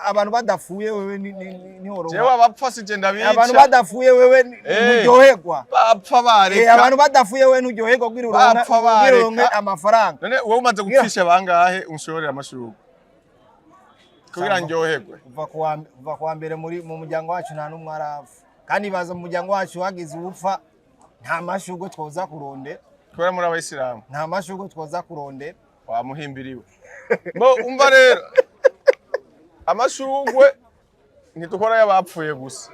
abantu badafuye wewe ni horo jewe abapfa sije ndabica abantu badafuye wewe nuryoherwa bapfa bareka abantu badafuye wewe nuryoherwa kugira uronke amafaranga none wowe umaze gupfisha bangahe unshorera amashurwe kugira ndyoherwe uva kwa mbere mu muryango wacu nta numwe arafu kandi baza mu muryango wacu wagize ubupfa nta mashurwe twoza kuronde kubera muri abayisilamu nta mashurwe twoza kuronde wamuhimbiriwe bo umva rero amashurwe ntidukora y'abapfuye gusa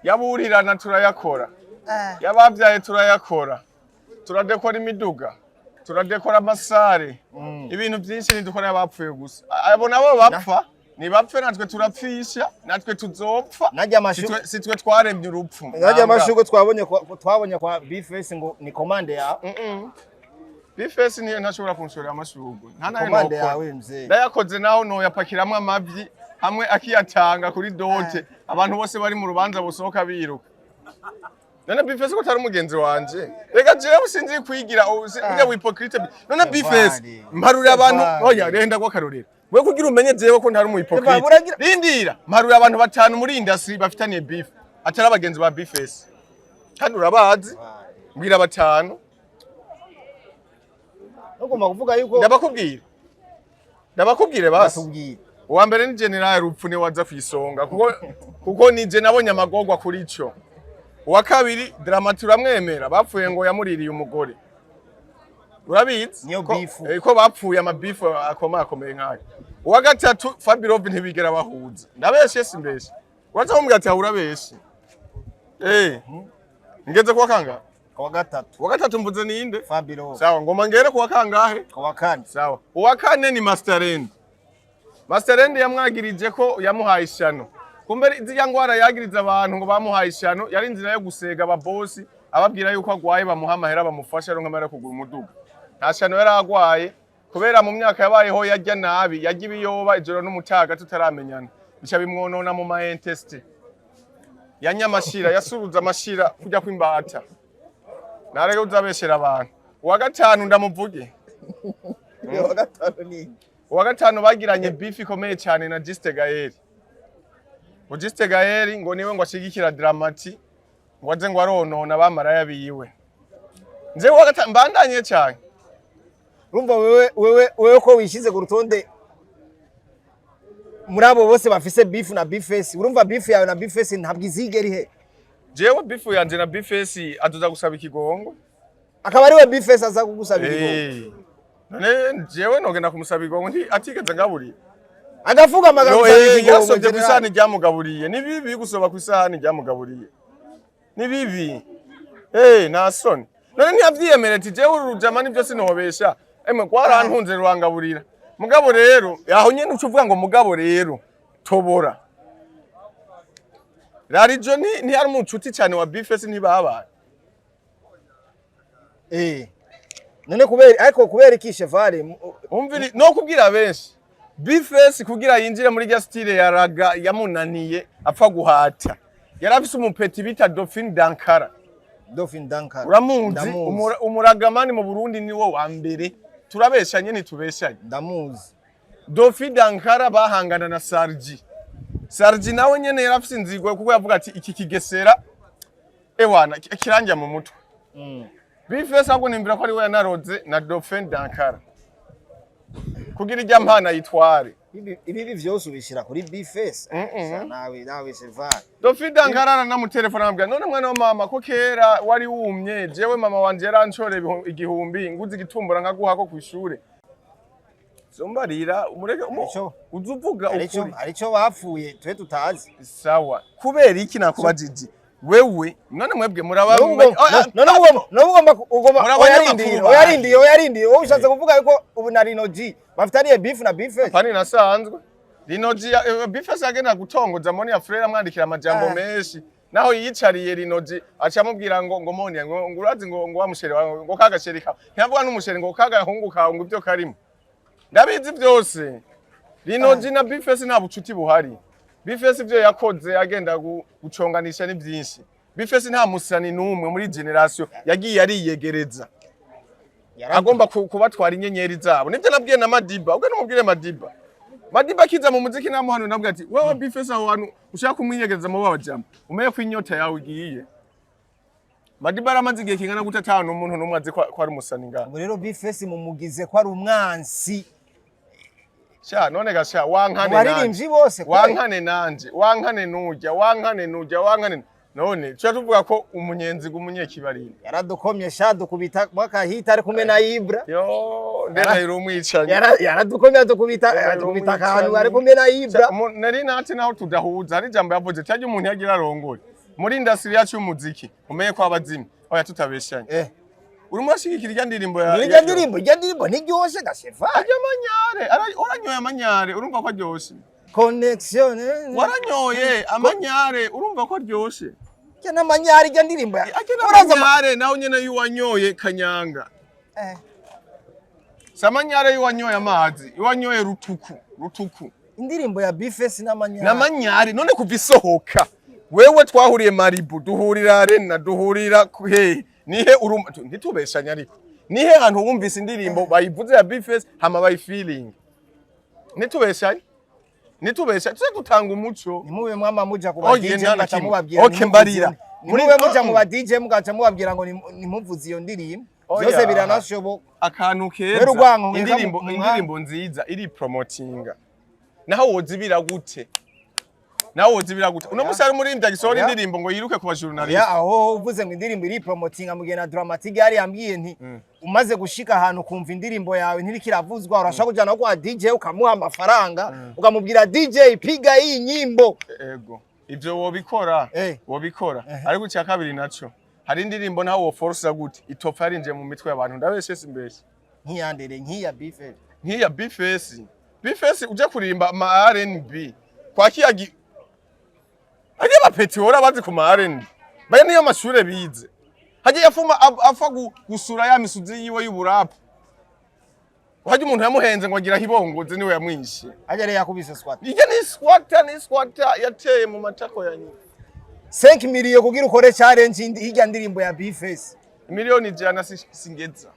yaburirana turayakora yababyaye turayakora turadekora imiduga turadekora amasare ibintu byinshi ntidukora y'abapfuye gusa abo nabo bapfa nibapfe natwe turapfisha natwe tuzopfa si twe twaremye urupfu najya amashurwe twabonye kwa B-Face ngo ni komande yawe B-Face niyo ntashobora kunshorera amashurwe nta nayo komande yawe mzee ndayakoze naho no yapakiramwe amavyi hamwe akiyatanga kuri dote abantu bose bari mu rubanza bosohoka biruka none B-Face ko tari umugenzi wanje rega jewe sinzi kwigira ujya wipokrite none B-Face mparurira abantu oya renda kwa karorera we kugira umenye jewe ko ntari umuhipokrite rindira mparurira abantu batanu muri industry bafitaniye beef atari abagenzi ba B-Face kandi urabazi mbwira batanu ugomba kuvuga yuko ndabakubwire basi uwa mbere ni General Rupfune waza kwisonga kuko nije nabonye amagorwa kuri ico uwa kabiri Dramati uramwemera bapfuye ngo yamuririye umugore urabizi ko bapfuye amabifu akomeye nkayo uwa gatatu Fabirov ntibigera bahuza ndabeshe simbeshe uraza kumbwira ati urabeshe ngeze kwa kanga wa gatatu mvuze ninde Fabirov sawa ngoma ngere kwa kangahe kwa kane sawa uwa kane ni Masterend yamwagirije ko yamuhaye ishano kumbe izya ngwara yagiriza abantu ngo bamuhaye ishano yari inzira yo gusega ababosi ababwira yuko agwaye bamuha amahera bamufasha ronka amahera kugura umuduga nta shano yari agwaye kubera mu myaka yabayeho yajya nabi yajya ibiyoba ijoro n'umutaga tutaramenyana bica bimwonona mu maenteste yanyamashira yasuruza amashira kujya kwimbata narege uzabeshera abantu uwa gatanu ndamuvuge uwa gatanu ni uwa gatanu bagiranye beef ikomeye cyane na Juste Gaël Juste Gaël ngo niwe ngo ashigikira Dramati ngo aze ngo aronona bamaraya biyiwe nze uwa gatanu mbandanye cyane urumva wewe ko wishize ku rutonde muri abo bose bafise beef na B-Face urumva beef yawe na B-Face ntabwo izigera ihe jewe beef yanje na B-Face aduza gusaba ikigongo akaba ari we B-Face aza kugusaba ikigongo none jewe nogenda kumusaba ikigongo nti atigeze ngaburiye agafuga amagambo yasobye ku isahani ryamugaburiye ni bibi gusoba ku isahani ryamugaburiye ni bibi nasoni none ntiyavyiyemere ati jewe urujama nivyo sinobesha emwe kwarantunze rurangaburira mugabo rero aho nyene ucuvuga ngo mugabo rero tobora Rarijo ni hari umucuti cyane wa B-Face ntibabaye none kubera iki Cheval umviri no kubwira benshi B-Face kugira yinjire muri ya style ya raga yamunaniye apfa guhata yarafise umupeti bita Dankara uramunzi umuragamani mu Burundi niwo wa mbere turabeshanye ntitubeshanye ndamuzi Dankara bahangana na Sarji nawe nyene yarafise inzigo kuko yavuga ati iki kigesera ewana kiranja mu mutwe B-Face ahubwo nimbira ko ari we yanaroze na Dankara kugira ijya mpana yitware ibi vyose ubishira kuri B-Face nawe Cheval Dankara na mu telefone ambwira none mwana wa mama ko kera wari wumye jewe mama wanje yaranshore igihumbi nguzi gitumbura nkaguha ko kwishure zombarira umureke uzuvuga ukuri arico bapfuye twe tutazi sawa kubera iki nakubajiji wewe none mwebwe muraba oyarindiye wowe ushatse kuvuga yuko ubu na Rino G bafitaniye beef na B-Face pani nasanzwe Rino G B-Face agenda gutongoza moni ya frere amwandikira amajambo menshi naho yicariye Rino G acamubwira ngo moni ngo urazi ngo wamushere ngo kagasherika ntiyavuga n'umushere ngo kagahunguka ngo ibyo karimo ndabizi byose Rino G na B-Face nta bucuti buhari B-Face ibyo yakoze agenda guconganisha ni byinshi B-Face nta musani numwe muri generation yagiye ariyegereza agomba kubatwara inyenyeri zabo nibyo nabwiye na Madiba ubwo numubwire Madiba kiza mu muziki namuhano nabwiye ati wewe B-Face aho hantu ushaka kumwinyegereza mu babajama umenye ko inyota yawe igiye Madiba aramaze igihe kingana gutatana umuntu numwe azi ko ari umusani ngana ngo rero B-Face mumugize ko ari umwansi sha none gasha wankane baririmbyi bose wankane nujya none cyo tuvuga ko umunyenzi gumunyekibarira yaradukomye sha dukubita bakahita ari kumwe na Ibra yo ndahira umwicanye yaradukomye dukubita akantu ari kumwe na Ibra nari nati naho tudahuza ari jambo yavuze cyajye umuntu yagira arongore muri industry yacu y'umuziki umenye ko abazimi oya tutabeshanye urimo ashigikira irya ndirimbo ntiryoshe gashefa ajya amanyare uranyoye amanyare urumva ko aryoshe connection waranyoye amanyare urumva ko aryoshe cyane amanyare irya ndirimbo amanyare naho nyene yuwanyoye kanyanga samanyare yuwanyoye amazi yuwanyoye rutuku indirimbo ya B-Face n'amanyare none kuva isohoka wewe twahuriye Maribu duhurira Arena duhurira he nihe urumva ntitubeshanya ariko nihe hantu wumvise indirimbo bayivuze ya B-Face hama bayi feeling ntitubeshanya tuze dutanga umuco nimube mwama muja kuba DJ mugaca mubabwira okay mbarira nimube muja mu ba DJ mugaca mubabwira ngo nimuvuze iyo ndirimbo byose biranashoboka akantu keza indirimbo nziza iri promotinga naho wozibira gute uno musari muri ndagisora indirimbo ngo yiruke ku bajournalist aho uvuze ngo indirimbo iri promotinga mugena dramatique yari yambwiye nti umaze gushika ahantu kumva indirimbo yawe ntirikiravuzwa urashaka kujana kwa DJ ukamuha amafaranga ukamubwira DJ piga iyi nyimbo ego ivyo wobikora ariko cya kabiri naco hari indirimbo naho wo force gute itopfa yarinje mu mitwe y'abantu ndabeshe simbeshe nkiyandere nkiya B-Face uje kurimba ama R&B kwa kiyagi Haje bapeti hora bazi ku ma-R&B baye niyo mashure bize haje yafuma afa gusura ya misuzi yiwe y'uburapu haje umuntu yamuhenze ngo agira hibongoze niwe yamwishe haje re yakubise squat ije ni squatter yateye mu matako ya nyina 5 miliyo kugira ukore challenge hirya ndirimbo ya B-Face miliyoni jana singeza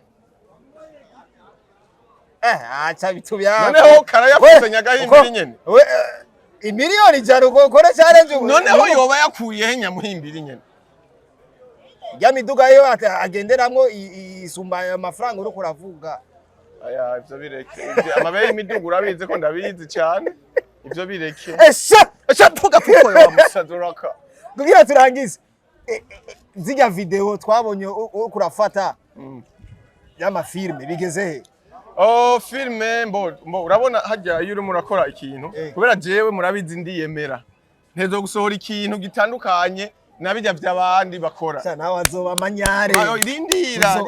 acha bitu bya noneho karayafuze nyagahimbiri nyene imiliyoni jana ukore challenge noneho yoba yakuye he nyamuhimbiri nyene ya miduga yo agenderamwo isumba amafaranga uri kuravuga aya ivyo bireke amabeye imiduga urabizi ko ndabizi cyane ivyo bireke esha puga puko ya musaduraka kugira turangize zijya video twabonye kurafata y'ama filme bigeze he filme mbo urabona hajya iyo urimo urakora ikintu kubera jewe murabizi ndiyemera ntezo gusohora ikintu gitandukanye nabijya by'abandi bakora cyane abazoba amanyare rindira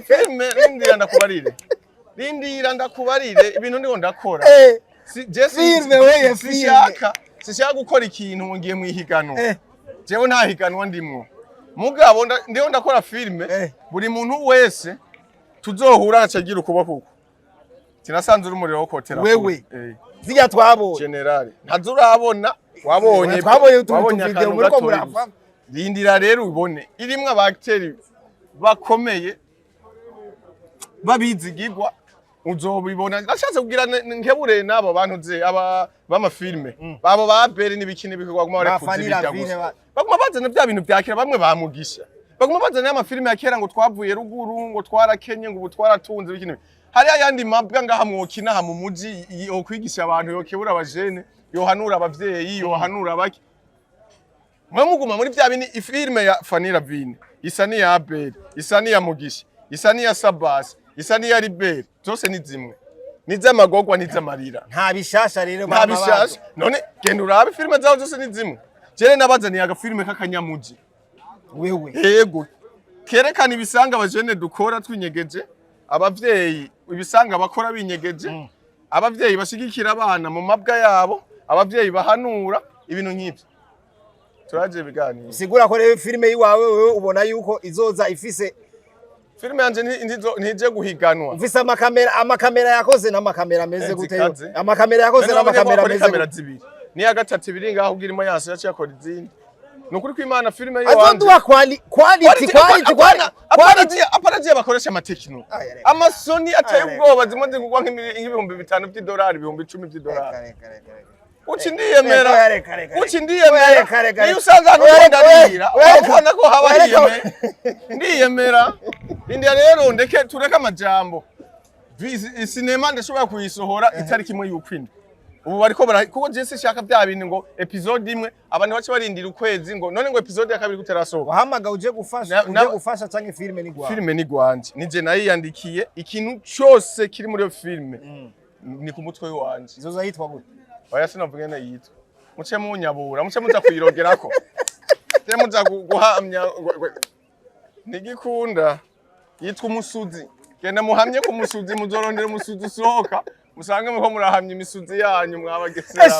filme ndakubarire ibintu ndiho ndakora filme sishaka gukora ikintu ngiye mu ihiganwa jewe nta higanwa ndimwo mugabo ndiyo ndakora filme buri muntu wese tuzohura acagira ukuboko tinasanze uri umuriro wo kotera wewe zijya twabonye general ntazurabona wabonye video muri ko murava rindira rero ubone irimwe abakteri bakomeye babizigirwa uzobibona nashatse kugira nkebure nabo bantu ze aba bamafilme babo ba bere n'ibikini bikogwa muri kuzibijya gusa baguma bazana bya bintu byakera bamwe bamugisha baguma bazana amafilme yakera ngo twavuye ruguru ngo twarakenye ngo twaratunze bikini hari ayandi mabwa ngaha mwokina ha mu muji yo kwigisha abantu yokebura abajene yohanura abavyeyi yohanura abaki mwamuguma muri bya bini ifilme ya Fanira Vine isa ni ya Abel isa ni ya Mugisha isa ni ya Sabas isa ni ya Libere zose ni zimwe nizamagogwa nizamarira nta bishasha rero nta bishasha none genda urabe filme zaho zose ni zimwe jere nabazaniye agafilme kakanyamuji wewe yego kerekana ibisanga abajene dukora twinyegeje abavyeyi ibisanga bakora binyegeje abavyeyi bashigikira abana mu mabwa yabo abavyeyi bahanura ibintu nk'ibyo turaje biganira sigura ko rero filme yiwawe wewe ubona yuko izoza ifise filme yanje ntije guhiganwa ufise amakamera yakoze n'amakamera ameze gute amakamera yakoze n'amakamera ameze kamera zibiri ni ya gatatu ibiri ngaho ugirimo yaso yaciye akora izindi nukuri kw'Imana filme yo azondwa quality aparaje bakoresha amatekino amasoni ateye ubwoba zimwe zigugwa nk'ibihumbi 5 by'idolari ibihumbi 10 by'idolari uci ndiyemera niyo usanga ntukondarira ubona ko haba ndiyemera indiya rero ndeke tureka amajambo sinema ndashobora kuyisohora itariki imwe y'ukwindwi ubu bariko kuko Jesse shaka bya bintu ngo episode imwe abantu bace barindira ukwezi ngo none ngo episode ya kabiri guterasohoka wahamaga uje gufasha canke filme ni gwanje nije nayiyandikiye ikintu cyose kiri muri yo filme ni ku mutwe wanje izoza yitwa gute oya sinavuge na yitwa muce munyabura muce muza kuyirogerako te muza guhamya nigikunda yitwa umusuzi genda muhamye ku musuzi muzorondera umusuzi sohoka musange muko murahamya imisuzi yanyu mwabagesera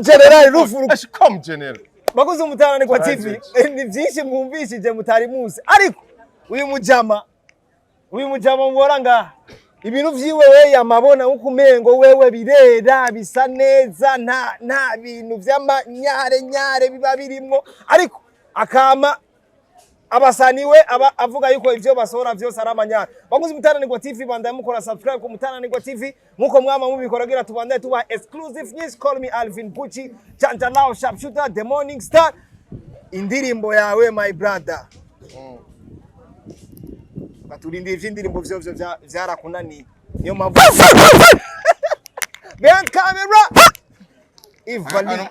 general rufuru comme general bakoze umutarane kwa TV ni byinshi mwumvishije mutari muzi ariko uyu mujama mubora nga ibintu vyiwe we yamabona ukumengo wewe birera bisa neza nta bintu vy'amanyare biba birimwo ariko akama abasaniwe avuga yuko ivyo basohora vyose ari amanyare bakoze umutananirwa TV bandaye mukora subscribe ku mutananirwa TV nkuko mwama mubikoragira tubandaye tuba exclusive news. Call me Alvin Bucci Chantalao Sharpshooter the morning star indirimbo yawe my brother baturinde ivy'indirimbo vyo vyarakunaniye niyo mpamvu behind camera Ivali